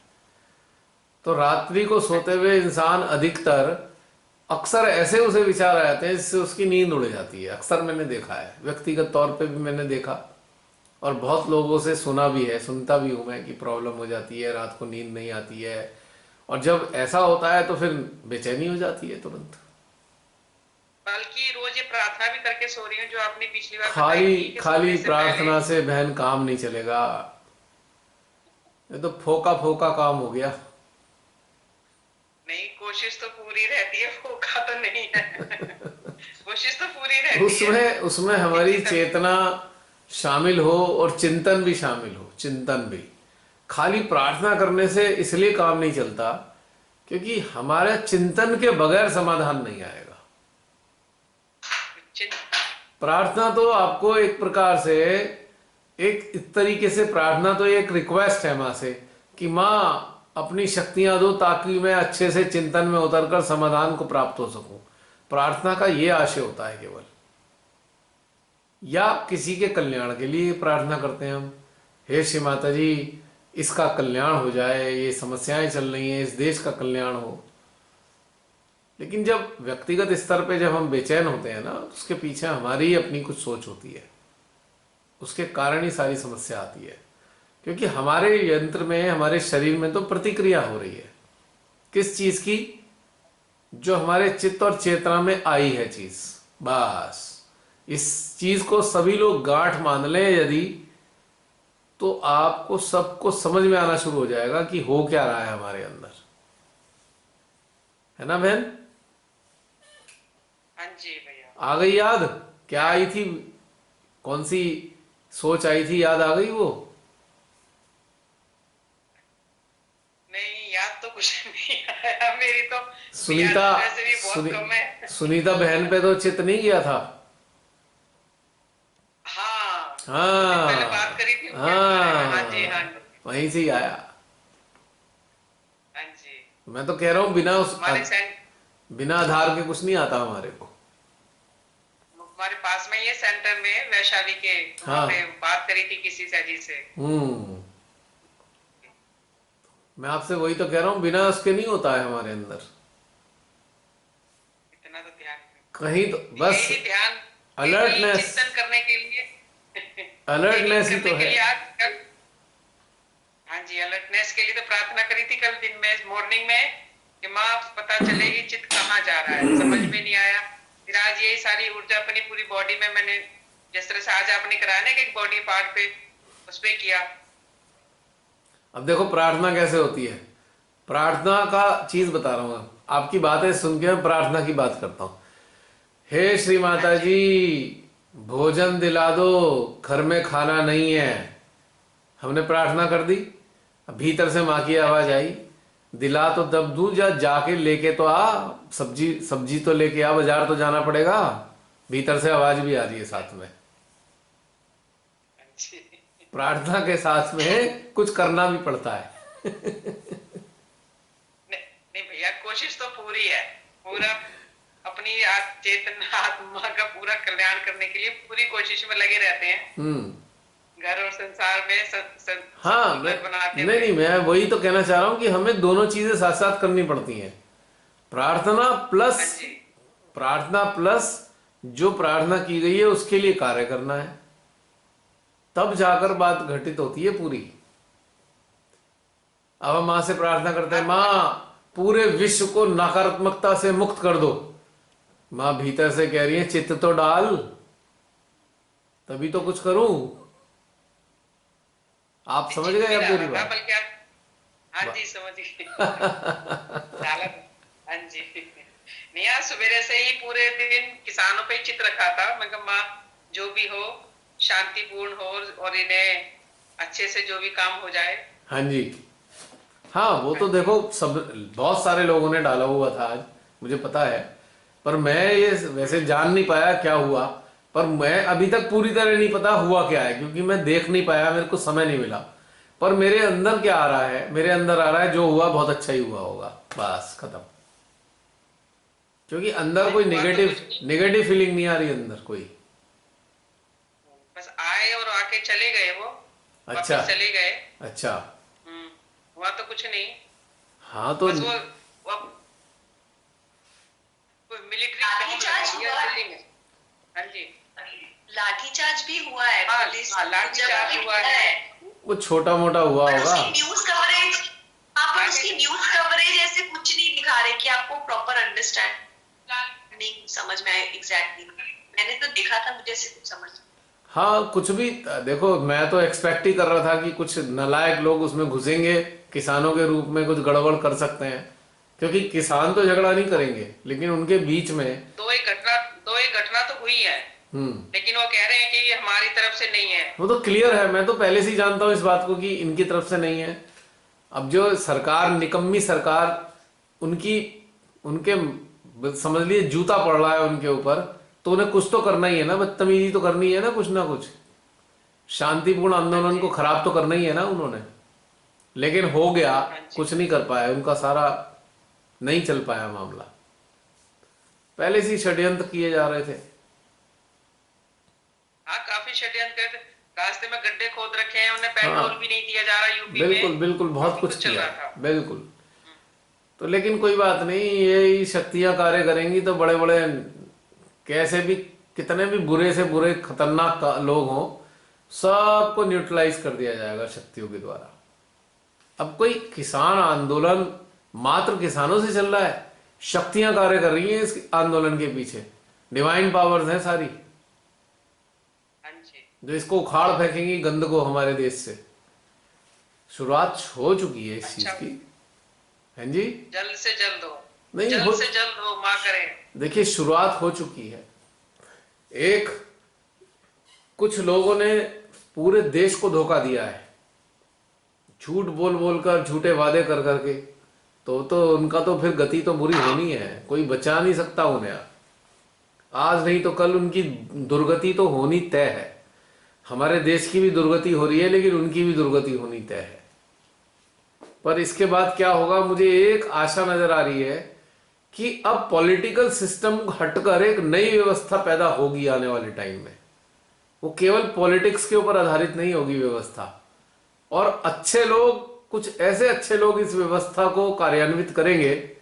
तो रात्रि को हाँ सोते जी। हुए इंसान अधिकतर, अक्सर ऐसे उसे विचार आ जाते हैं जिससे उसकी नींद उड़ जाती है। अक्सर मैंने देखा है, व्यक्तिगत तौर पे भी मैंने देखा, और बहुत लोगों से सुना भी है, सुनता भी हूं मैं कि प्रॉब्लम हो जाती है, रात को नींद नहीं आती है। और जब ऐसा होता है तो फिर बेचैनी हो जाती है तुरंत। बल्कि रोज ये प्रार्थना भी करके सो रही हूँ, जो आपने पिछली बार बताई खाली थी कि खाली सोने से पहले। प्रार्थना से बहन काम नहीं चलेगा। ये तो फोका फोका काम हो गया। नहीं, कोशिश तो पूरी रहती है, धोखा तो नहीं है। कोशिश तो पूरी रहती है उसमें उसमें हमारी किसी तरह। चेतना शामिल हो और चिंतन भी शामिल हो, चिंतन भी। खाली प्रार्थना करने से इसलिए काम नहीं चलता क्योंकि हमारे चिंतन के बगैर समाधान नहीं आएगा। प्रार्थना तो आपको एक प्रकार से, एक इस तरीके से प्रार्थना तो एक रिक्वेस्ट है माँ से कि माँ अपनी शक्तियां दो ताकि मैं अच्छे से चिंतन में उतरकर समाधान को प्राप्त हो सकूं। प्रार्थना का ये आशय होता है केवल। या किसी के कल्याण के लिए प्रार्थना करते हैं हम, हे श्री माता जी इसका कल्याण हो जाए, ये समस्याएं चल रही हैं, इस देश का कल्याण हो। लेकिन जब व्यक्तिगत स्तर पे जब हम बेचैन होते हैं ना, उसके पीछे हमारी अपनी कुछ सोच होती है, उसके कारण ही सारी समस्या आती है। क्योंकि हमारे यंत्र में, हमारे शरीर में तो प्रतिक्रिया हो रही है किस चीज की, जो हमारे चित्त और चेतना में आई है चीज। बस इस चीज को सभी लोग गांठ मान लें यदि, तो आपको सबको समझ में आना शुरू हो जाएगा कि हो क्या रहा है हमारे अंदर। है ना बहन? हाँ जी भैया। आ गई याद? क्या आई थी? कौन सी सोच आई थी, याद आ गई वो? नहीं, याद तो कुछ नहीं आया मेरी तो। याद सुनीता, वैसे भी बहुत कम है। सुनीता बहन पे तो चित नहीं गया था। हाँ, 2 दिन पहले बात हाँ करी थी उसके बारे में। हाँ जी, हाँ हाँ, जी। वहीं से ही आया। हाँ जी। मैं तो कह रहा हूं हमारे सेंट बिना आधार के कुछ नहीं आता हमारे को। हमारे पास में ये सेंटर में वैशाली के, वहां पे हाँ। बात करी थी किसी सजी से। हम्म। मैं आपसे वही तो कह रहा हूं, बिना उसके नहीं होता है हमारे अंदर। इतना तो ध्यान, कहीं तो बस यही ध्यान, यही अलर्टनेस, चिंतन करने के लिए। यही अलर्टनेस ही करने तो के है। लिए आज कल। हाँ जी, अलर्टनेस के लिए तो प्रार्थना करी थी कल दिन में, मॉर्निंग में, कि माँ पता चले चित्त कहाँ जा रहा है, समझ में नहीं आया। फिर आज यही सारी ऊर्जा अपनी पूरी बॉडी में मैंने जिस तरह से आज आपने कराया ना कि एक बॉडी पार्ट पे उस पे किया। अब देखो प्रार्थना कैसे होती है, प्रार्थना का चीज बता रहा हूं, आपकी बातें सुन के मैं प्रार्थना की बात करता हूं। हे श्री हाँ माता जी। जी, भोजन दिला दो, घर में खाना नहीं है। हमने प्रार्थना कर दी, अब भीतर से माँ की हाँ आवाज जी। आई, दिला तो तब दूं, जा जाके लेके तो आ, सब्जी सब्जी तो लेके आ, बाजार तो जाना पड़ेगा। भीतर से आवाज भी आ रही है साथ में। हाँ जी। प्रार्थना के साथ में कुछ करना भी पड़ता है। नहीं नहीं भैया, कोशिश तो पूरी है, पूरा अपनी चेतन आत्मा का पूरा कल्याण करने के लिए पूरी कोशिश में लगे रहते हैं, हम्म। घर और संसार में हाँ, मैं संतुलन बनाते नहीं हुए। नहीं, मैं वही तो कहना चाह रहा हूं कि हमें दोनों चीजें साथ साथ करनी पड़ती हैं। प्रार्थना प्लस, हाँ जी। प्रार्थना प्लस जो प्रार्थना की गई है उसके लिए कार्य करना है, तब जाकर बात घटित होती है पूरी। अब हम मां से प्रार्थना करते हैं, आप मां पूरे विश्व को नकारात्मकता से मुक्त कर दो। मां भीतर से कह रही है, चित्त तो डाल, तभी तो कुछ करूं। आप समझ चित गए भी अब मेरी डाला था बात? बल्कि हाँ जी, समझ गए। डाला था। हाँ जी। नहीं, आज सवेरे से ही पूरे दिन किसानों पे ही चित रखा था। मैं कहा माँ, जो भी हो शांतिपूर्ण हो और इन्हें अच्छे से जो भी काम हो जाए। हाँ जी। हाँ, वो हाँ तो जी। देखो सब बहुत सारे लोगों ने डाला हुआ था आज, मुझे पता है, पर मैं ये वैसे जान नहीं पाया क्या हुआ। पर मैं अभी तक पूरी तरह नहीं पता हुआ क्या है, क्योंकि मैं देख नहीं पाया, मेरे को समय नहीं मिला। पर मेरे अंदर क्या आ रहा है, मेरे अंदर आ रहा है जो हुआ बहुत अच्छा ही हुआ होगा, बस खत्म। क्योंकि अंदर नहीं कोई हुआ तो नेगेटिव कुछ नहीं, नेगेटिव फीलिंग नहीं आ रही अंदर कोई। बस आए और आके चले गए, वो अच्छा। वापस चले गए। अच्छा। हुआ तो कुछ नहीं। हाँ तो बस वो मिलिट्री लाठीचार्ज हुआ है। हाँ जी। लाठीचार्ज भी हुआ है, हाँ, पुलिस हाँ, लाठीचार्ज जब हुआ है। वो छोटा मोटा हुआ पर होगा। उसकी न्यूज कवरेज, हाँ पर उसकी लाठी- न्यूज कवरेज ऐसे कुछ नहीं दिखा रहे कि आपको प्रॉपर अंडरस्टैंडिंग समझ में आए एग्जैक्टली। मैंने तो देखा था, मुझे ऐसे कुछ समझ। हाँ, कुछ भी देखो, मैं तो एक्सपेक्ट ही कर रहा था कि कुछ नालायक लोग उसमें घुसेंगे, किसानों के रूप में कुछ गड़बड़ कर सकते हैं, क्योंकि किसान तो झगड़ा नहीं करेंगे, लेकिन उनके बीच में। दो एक घटना तो हुई है, लेकिन वो कह रहे हैं कि ये हमारी तरफ से नहीं है। वो तो क्लियर है, मैं तो पहले से ही जानता हूँ इस बात को कि इनकी तरफ से नहीं है। अब जो सरकार, निकम्मी सरकार, उनकी उनके समझ लिए जूता पड़ रहा है उनके ऊपर, तो उन्हें कुछ तो करना ही है ना, बदतमीजी तो करनी है ना, कुछ ना कुछ शांतिपूर्ण हाँ आंदोलन को जी। खराब तो करना ही है ना उन्होंने। लेकिन हो गया, हाँ जी। कुछ नहीं कर पाया, उनका सारा नहीं चल पाया मामला, पहले से ही षड्यंत्र किए जा रहे थे। हाँ, काफी षड्यंत्र थे। रास्ते में गड्ढे खोद रखे हैं, उन्हें पेट्रोल हाँ, भी नहीं दिया जा रहा यूपी बिल्कुल में। बिल्कुल, बहुत काफी कुछ कुछ चल किया रहा है, था। बिल्कुल। तो लेकिन कोई बात नहीं, ये शक्तियां कार्य करेंगी तो बड़े बड़े, कैसे भी, कितने भी बुरे से बुरे खतरनाक लोग हों, सबको न्यूट्रलाइज कर दिया जाएगा शक्तियों के द्वारा। अब कोई किसान आंदोलन मात्र किसानों से चल रहा है, शक्तियां कार्य कर रही हैं इस आंदोलन के पीछे, डिवाइन पावर्स हैं सारी, हाँ जी। जो इसको उखाड़ फेंकेंगी गंद को हमारे देश से। शुरुआत हो चुकी है इस चीज अच्छा, की। हाँ जी। जल्द से जल्द हो, नहीं जल्द हो, से जल्द हो, माँ करे। देखिए शुरुआत हो चुकी है। एक, कुछ लोगों ने पूरे देश को धोखा दिया है, झूठ बोल बोल कर, झूठे वादे कर करके, तो उनका तो फिर गति तो बुरी होनी है, कोई बचा नहीं सकता उन्हें। आज नहीं तो कल उनकी दुर्गति तो होनी तय है। हमारे देश की भी दुर्गति हो रही है, लेकिन उनकी भी दुर्गति होनी तय है। पर इसके बाद क्या होगा, मुझे एक आशा नजर आ रही है कि अब पॉलिटिकल सिस्टम हटकर एक नई व्यवस्था पैदा होगी आने वाले टाइम में। वो केवल पॉलिटिक्स के ऊपर आधारित नहीं होगी व्यवस्था, और अच्छे लोग, कुछ ऐसे अच्छे लोग इस व्यवस्था को कार्यान्वित करेंगे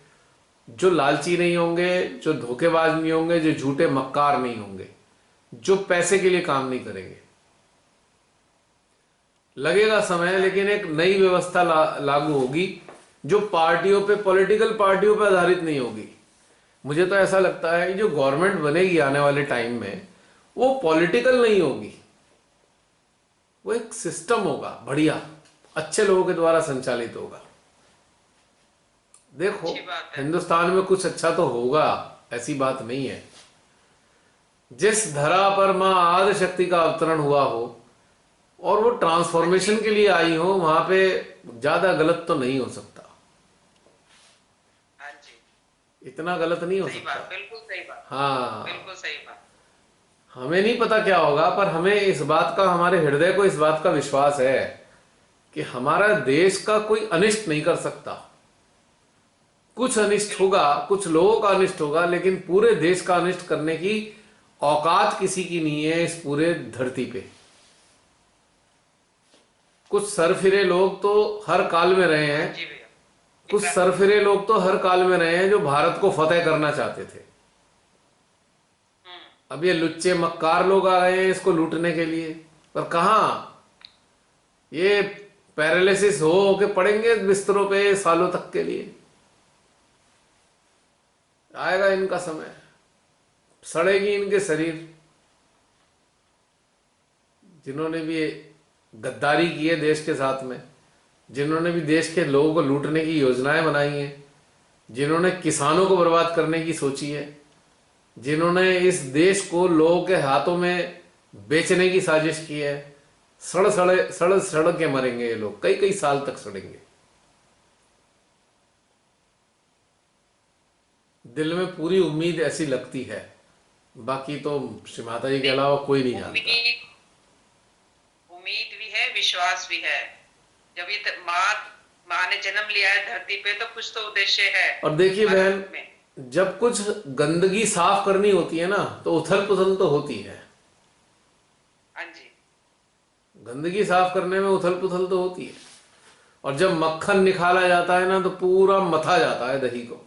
जो लालची नहीं होंगे, जो धोखेबाज नहीं होंगे, जो झूठे मक्कार नहीं होंगे, जो पैसे के लिए काम नहीं करेंगे। लगेगा समय, लेकिन एक नई व्यवस्था लागू होगी जो पार्टियों पे, पॉलिटिकल पार्टियों पे आधारित नहीं होगी। मुझे तो ऐसा लगता है कि जो गवर्नमेंट बनेगी आने वाले टाइम में, वो पॉलिटिकल नहीं होगी, वो एक सिस्टम होगा बढ़िया, अच्छे लोगों के द्वारा संचालित होगा। देखो अच्छी बात है। हिंदुस्तान में कुछ अच्छा तो होगा, ऐसी बात नहीं है। जिस धरा पर माँ आदि शक्ति का अवतरण हुआ हो और वो ट्रांसफॉर्मेशन के लिए आई हो, वहां पे ज्यादा गलत तो नहीं हो सकता, हाँ जी, इतना गलत नहीं हो सही सकता। बात, बिल्कुल सही बात, हाँ, बिल्कुल सही बात। हमें नहीं पता क्या होगा, पर हमें इस बात का, हमारे हृदय को इस बात का विश्वास है कि हमारा देश का कोई अनिष्ट नहीं कर सकता। कुछ अनिष्ट होगा, कुछ लोगों का अनिष्ट होगा, लेकिन पूरे देश का अनिष्ट करने की औकात किसी की नहीं है इस पूरे धरती पे। कुछ सरफिरे लोग तो हर काल में रहे हाँ हैं, जी भैया। कुछ सरफिरे लोग तो हर काल में रहे हैं जो भारत को फतेह करना चाहते थे। अब ये लुच्चे मक्कार लोग आ गए हैं इसको लूटने के लिए, पर कहाँ, ये पैरालिसिस हो के पड़ेंगे बिस्तरों पे सालों तक के लिए। आएगा इनका समय, सड़ेगी इनके शरीर। जिन्होंने भी गद्दारी की है देश के साथ में, जिन्होंने भी देश के लोगों को लूटने की योजनाएं बनाई हैं, जिन्होंने किसानों को बर्बाद करने की सोची है, जिन्होंने इस देश को लोगों के हाथों में बेचने की साजिश की है, सड़ सड़ के मरेंगे ये लोग, कई कई साल तक सड़ेंगे। दिल में पूरी उम्मीद ऐसी लगती है, बाकी तो श्री माता जी के अलावा कोई नहीं जानता। उम्मीद, उम्मीद भी है, विश्वास भी है। जब ये माँ ने जन्म लिया है धरती पे, तो कुछ तो उद्देश्य है। और देखिए भारत बहन, में जब कुछ गंदगी साफ करनी होती है ना, तो उथल पुथल तो होती है। हाँ जी, गंदगी साफ करने में उथल पुथल तो होती है। और जब मक्खन निकाला जाता है ना, तो पूरा मथा जाता है दही को।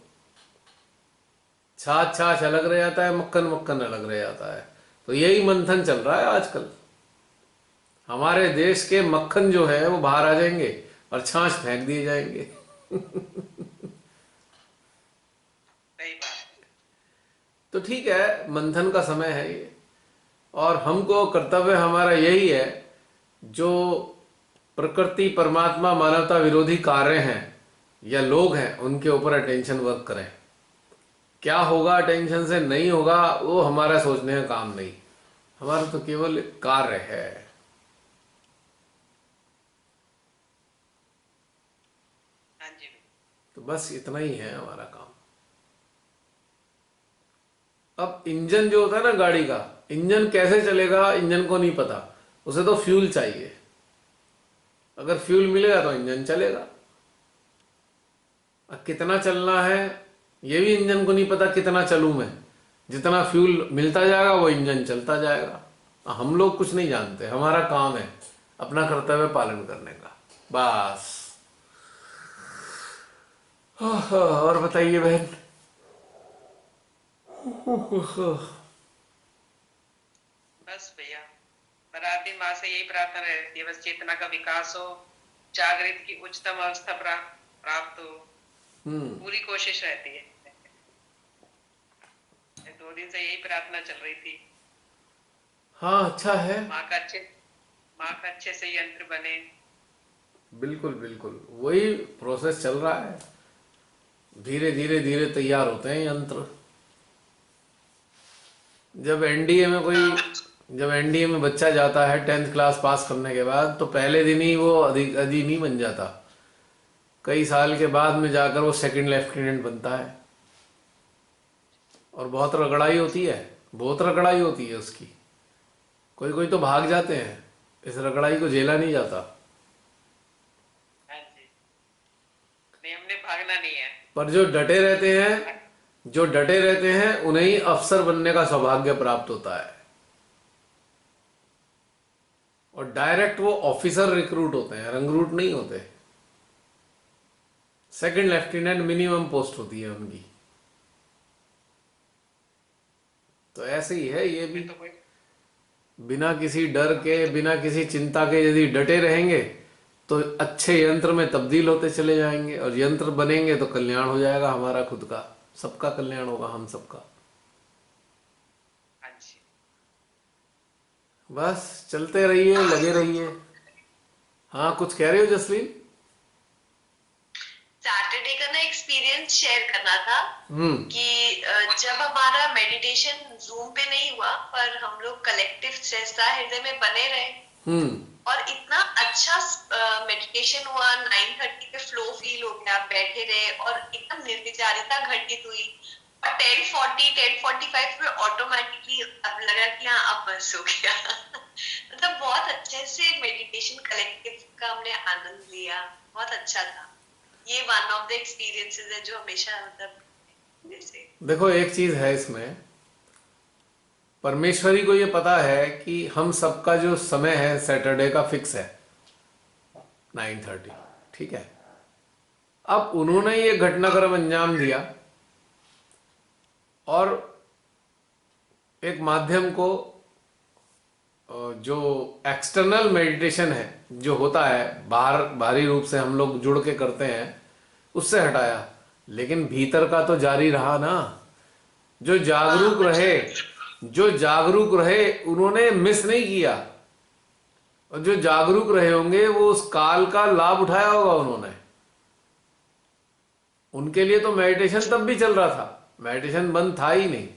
छाछ छाछ अलग रह जाता है, मक्खन मक्खन अलग रह जाता है। तो यही मंथन चल रहा है आजकल। हमारे देश के मक्खन जो है वो बाहर आ जाएंगे और छाछ फेंक दिए जाएंगे। सही बात। तो ठीक है, मंथन का समय है ये, और हमको कर्तव्य हमारा यही है, जो प्रकृति, परमात्मा, मानवता विरोधी कार्य हैं या लोग हैं, उनके ऊपर अटेंशन वर्क करें। क्या होगा अटेंशन से, नहीं होगा, वो हमारा सोचने का काम नहीं, हमारा तो केवल कार्य है। हाँ जी, तो बस इतना ही है हमारा काम। अब इंजन जो होता है ना गाड़ी का, इंजन कैसे चलेगा इंजन को नहीं पता, उसे तो फ्यूल चाहिए। अगर फ्यूल मिलेगा तो इंजन चलेगा। अब कितना चलना है ये भी इंजन को नहीं पता, कितना चलूं मैं। जितना फ्यूल मिलता जाएगा वो इंजन चलता जाएगा। हम लोग कुछ नहीं जानते, हमारा काम है अपना कर्तव्य पालन करने का, बस। और बताइए बहन। बस भैया, रात दिन माँ से यही प्रार्थना रहती है, बस चेतना का विकास हो, जागृत की उच्चतम अवस्था प्राप्त हो, पूरी कोशिश रहती है। 2 दिन से यही प्रार्थना चल रही थी। हाँ, अच्छा है। माँ का अच्छे से यंत्र बने। बिल्कुल बिल्कुल, वही प्रोसेस चल रहा है। धीरे धीरे धीरे तैयार होते हैं यंत्र। जब एनडीए में बच्चा जाता है 10th क्लास पास करने के बाद, तो पहले दिन ही वो अधिकारी नहीं बन जाता। कई साल के बाद में जाकर वो सेकंड लेफ्टिनेंट बनता है। और बहुत रगड़ाई होती है, बहुत रगड़ाई होती है उसकी। कोई कोई तो भाग जाते हैं, इस रगड़ाई को झेला नहीं जाता। हाँ जी, नहीं, हमने भागना नहीं है। पर जो डटे रहते हैं उन्हें ही अफसर बनने का सौभाग्य प्राप्त होता है। और डायरेक्ट वो ऑफिसर रिक्रूट होते हैं, रंगरूट नहीं होते। सेकंड लेफ्टिनेंट मिनिमम पोस्ट होती है उनकी। तो ऐसे ही है ये भी। तो कोई बिना किसी डर के, बिना किसी चिंता के यदि डटे रहेंगे तो अच्छे यंत्र में तब्दील होते चले जाएंगे, और यंत्र बनेंगे तो कल्याण हो जाएगा हमारा खुद का, सबका कल्याण होगा, हम सबका। हाँ जी, बस चलते रहिए, लगे रहिए। हाँ, कुछ कह रहे हो जसलीन? सैटरडे का ना एक्सपीरियंस शेयर करना था हम्म। कि जब हमारा मेडिटेशन जूम पे नहीं हुआ पर हम लोग कलेक्टिव सहसा हृदय में बने रहे हम्म। और इतना अच्छा मेडिटेशन हुआ। 9:30 पे फ्लो फील हो गया, बैठे रहे और एकदम निर्विचारिता घटित हुई। और 10:40 10:45 पे ऑटोमेटिकली अब लगा कि हाँ अब बस हो गया। मतलब बहुत अच्छे से मेडिटेशन कलेक्टिव का हमने आनंद लिया, बहुत अच्छा था। ये वन ऑफ द एक्सपीरियंसेस है जो हमेशा मतलब जैसे देखो, एक चीज है इसमें, परमेश्वरी को ये पता है कि हम सबका जो समय है सैटरडे का फिक्स है 9:30। ठीक है। अब उन्होंने ये घटनाक्रम अंजाम दिया और एक माध्यम को, जो एक्सटर्नल मेडिटेशन है, जो होता है बाहरी रूप से हम लोग जुड़ के करते हैं, उससे हटाया। लेकिन भीतर का तो जारी रहा ना। जो जागरूक रहे, जो जागरूक रहे उन्होंने मिस नहीं किया, और जो जागरूक रहे होंगे वो उस काल का लाभ उठाया होगा उन्होंने। उनके लिए तो मेडिटेशन तब भी चल रहा था, मेडिटेशन बंद था ही नहीं।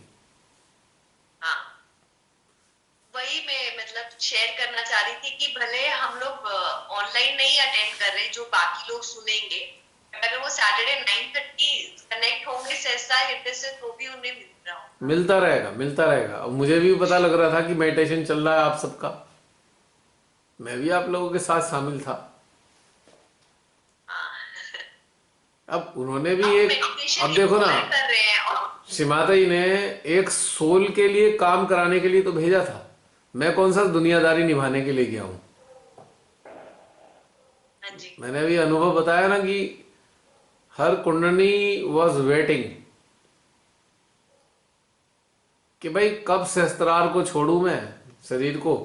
हाँ वही मैं मतलब शेयर करना चाह रही थी कि भले हम लोग ऑनलाइन नहीं अटेंड कर रहे, जो बाकी लोग सुनेंगे, अगर वो सैटरडे 9:30 कनेक्ट होंगे सहसा हृदय से तो भी उन्हें मिल रहा हो। मिलता रहेगा, मिलता रहेगा। अब मुझे भी पता लग रहा था कि मेडिटेशन चल रहा है आप सबका, मैं भी आप लोगों के साथ शामिल था। हाँ अब उन्होंने भी अब एक, मेडिटेशन अब देखो ना, कर रहे हैं और शिमाताई ने एक सोल के लिए काम कराने के लिए तो भेजा था। मैं कौन सा दुनियादारी निभाने के लिए गया हूं। हाँ जी मैंने भी अनुभव बताया ना कि हर कुंडनी वॉज वेटिंग कि भाई कब सहस्त्रार को छोड़ूं मैं शरीर को।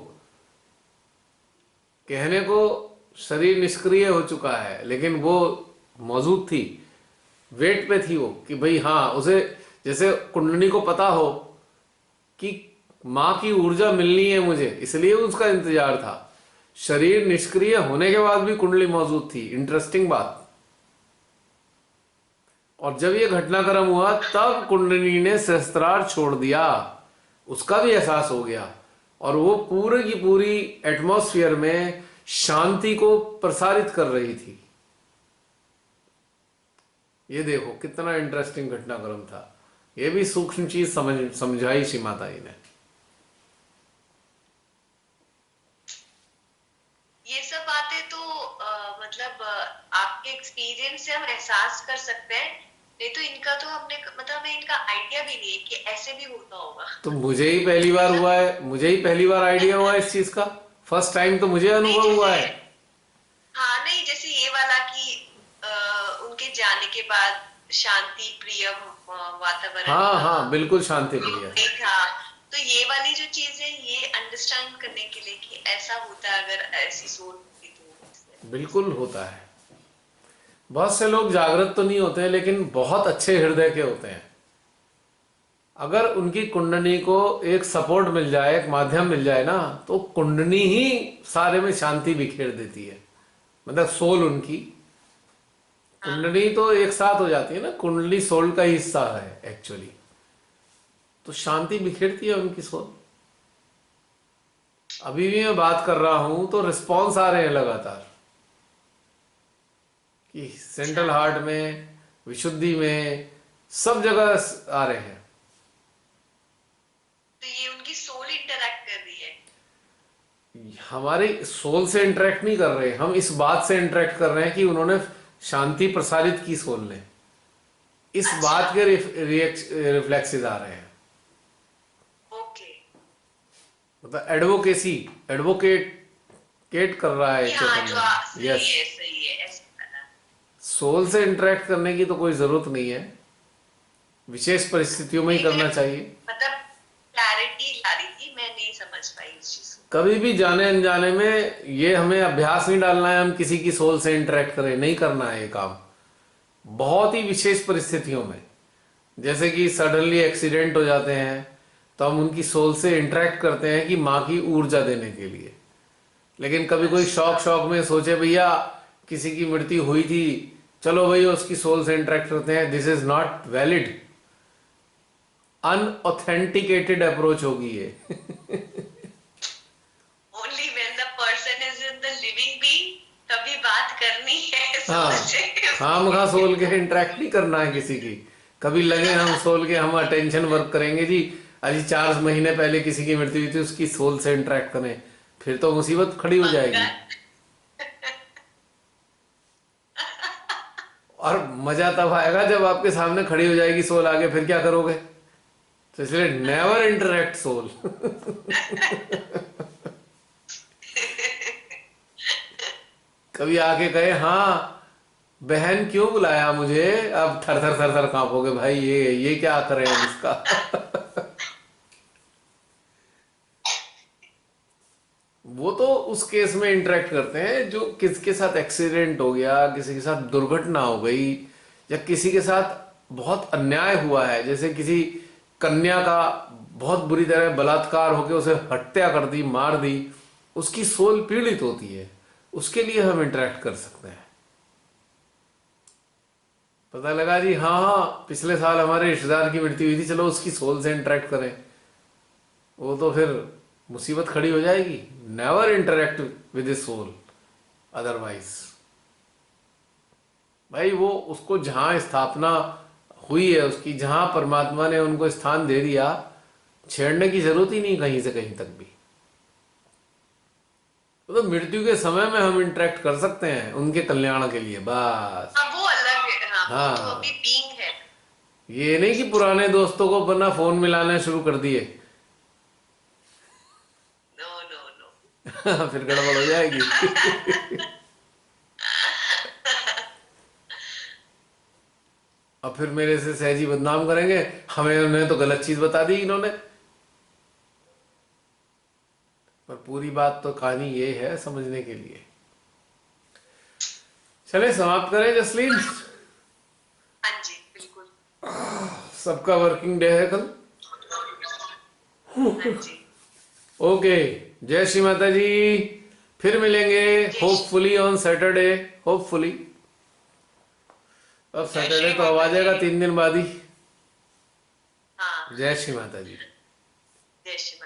कहने को शरीर निष्क्रिय हो चुका है, लेकिन वो मौजूद थी, वेट पे थी वो, कि भाई हाँ, उसे जैसे कुंडली को पता हो कि माँ की ऊर्जा मिलनी है मुझे, इसलिए उसका इंतजार था। शरीर निष्क्रिय होने के बाद भी कुंडली मौजूद थी। इंटरेस्टिंग बात। और जब ये घटनाक्रम हुआ तब कुंडली ने सहस्त्रार छोड़ दिया, उसका भी एहसास हो गया, और वो पूरे की पूरी एटमॉस्फेयर में शांति को प्रसारित कर रही थी। ये देखो कितना इंटरेस्टिंग घटनाक्रम था। ये भी सूक्ष्म चीज समझाई श्री माता जी ने। ये सब बातें तो मतलब आपके एक्सपीरियंस से हम एहसास कर सकते हैं, नहीं तो इनका तो हमने मतलब हमें इनका आइडिया भी नहीं है कि ऐसे भी होता होगा। तो मुझे ही पहली बार हुआ है, मुझे ही पहली बार आइडिया हुआ है इस चीज का। फर्स्ट टाइम तो मुझे नहीं अनुभव हुआ जैसे है। हाँ नहीं जैसे ये वाला कि उनके जाने के बाद शांति प्रिय वातावरण हाँ था, हाँ, बिल्कुल शांति प्रिय। नहीं था। तो ये वाली जो चीज है ये अंडरस्टैंड करने के लिए कि ऐसा होता है, अगर ऐसी सोच होती तो बिल्कुल होता है। बहुत से लोग जागृत तो नहीं होते, लेकिन बहुत अच्छे हृदय के होते हैं। अगर उनकी कुंडनी को एक सपोर्ट मिल जाए, एक माध्यम मिल जाए ना, तो कुंडनी ही सारे में शांति बिखेर देती है। मतलब सोल उनकी, हाँ कुंडली तो एक साथ हो जाती है ना, कुंडली सोल का ही हिस्सा है एक्चुअली। तो शांति बिखेरती है उनकी सोल। अभी भी मैं बात कर रहा हूं तो रिस्पॉन्स आ रहे हैं लगातार, कि अच्छा। सेंट्रल हार्ट में, विशुद्धि में, सब जगह आ रहे हैं। तो ये उनकी सोल इंटरैक्ट कर रही है। हमारी सोल से इंटरेक्ट नहीं कर रहे, हम इस बात से इंटरेक्ट कर रहे हैं कि उन्होंने शांति प्रसारित की सोल ने। इस अच्छा बात के रिफ्लेक्सेस आ रहे हैं। ओके मतलब एडवोकेसी, एडवोकेट कर रहा है कि हाँ जो चैतन्य। यस। सही है ऐसा करना। सोल से इंटरेक्ट करने की तो कोई जरूरत नहीं है, विशेष परिस्थितियों में ही नहीं मैं करना चाहिए। मतलब क्लैरिटी ला रही थी, मैं नहीं समझ पाई इस चीज को। कभी भी जाने अनजाने में ये हमें अभ्यास नहीं डालना है हम किसी की सोल से इंटरेक्ट करें, नहीं करना है ये काम। बहुत ही विशेष परिस्थितियों में, जैसे कि सडनली एक्सीडेंट हो जाते हैं, तो हम उनकी सोल से इंटरेक्ट करते हैं कि माँ की ऊर्जा देने के लिए। लेकिन कभी कोई शौक शौक में सोचे भैया किसी की मृत्यु हुई थी, चलो भैया उसकी सोल से इंटरेक्ट करते हैं, this is not valid, unauthenticated approach होगी ये। Only when the person is in the living being तभी बात करनी है हाँ, सोल से। खामखा सोल के इंटरेक्ट नहीं करना है किसी की। कभी लगे हम सोल के हम अटेंशन वर्क करेंगे जी, अभी 4 महीने पहले किसी की मृत्यु हुई थी, उसकी सोल से इंटरेक्ट करें, फिर तो मुसीबत खड़ी हो जाएगी। और मजा तब आएगा जब आपके सामने खड़ी हो जाएगी सोल आगे, फिर क्या करोगे? तो इसलिए नेवर इंटरेक्ट सोल। कभी आके कहे हाँ बहन क्यों बुलाया मुझे, अब थर थर थर थर कांपोगे भाई, ये क्या करें हम इसका। वो तो उस केस में इंटरेक्ट करते हैं जो किसके साथ एक्सीडेंट हो गया, किसी के साथ दुर्घटना हो गई, या किसी के साथ बहुत अन्याय हुआ है, जैसे किसी कन्या का बहुत बुरी तरह बलात्कार होकर उसे हत्या कर दी, मार दी, उसकी सोल पीड़ित होती है, उसके लिए हम इंटरेक्ट कर सकते हैं। पता लगा जी हाँ हाँ पिछले साल हमारे रिश्तेदार की मृत्यु हुई थी, चलो उसकी सोल से इंटरेक्ट करें, वो तो फिर मुसीबत खड़ी हो जाएगी। Never interact with soul otherwise. भाई वो उसको जहां स्थापना हुई है उसकी, जहां परमात्मा ने उनको स्थान दे दिया, छेड़ने की जरूरत ही नहीं कहीं से कहीं तक भी। तो मृत्यु के समय में हम इंटरेक्ट कर सकते हैं उनके कल्याण के लिए बस। हाँ वो अलग है, हाँ वो तो हाँ, अभी बीइंग है। ये नहीं कि पुराने दोस्तों को अपना फोन मिलाने शुरू कर दिए। No no no. फिर गड़बड़ हो जाएगी। अब फिर मेरे से सहजी बदनाम करेंगे, हमें उन्हें तो गलत चीज बता दी इन्होंने। पर पूरी बात तो कहानी ये है समझने के लिए। चले समाप्त करें जसलीन। हाँ जी बिल्कुल। सबका वर्किंग डे है कल। हाँ जी। ओके, जय श्री माता जी। फिर मिलेंगे होपफुली ऑन सैटरडे, होपफुली। अब सैटरडे तो अब आ जाएगा 3 दिन बाद ही। हाँ जय श्री माता जी। जय श्री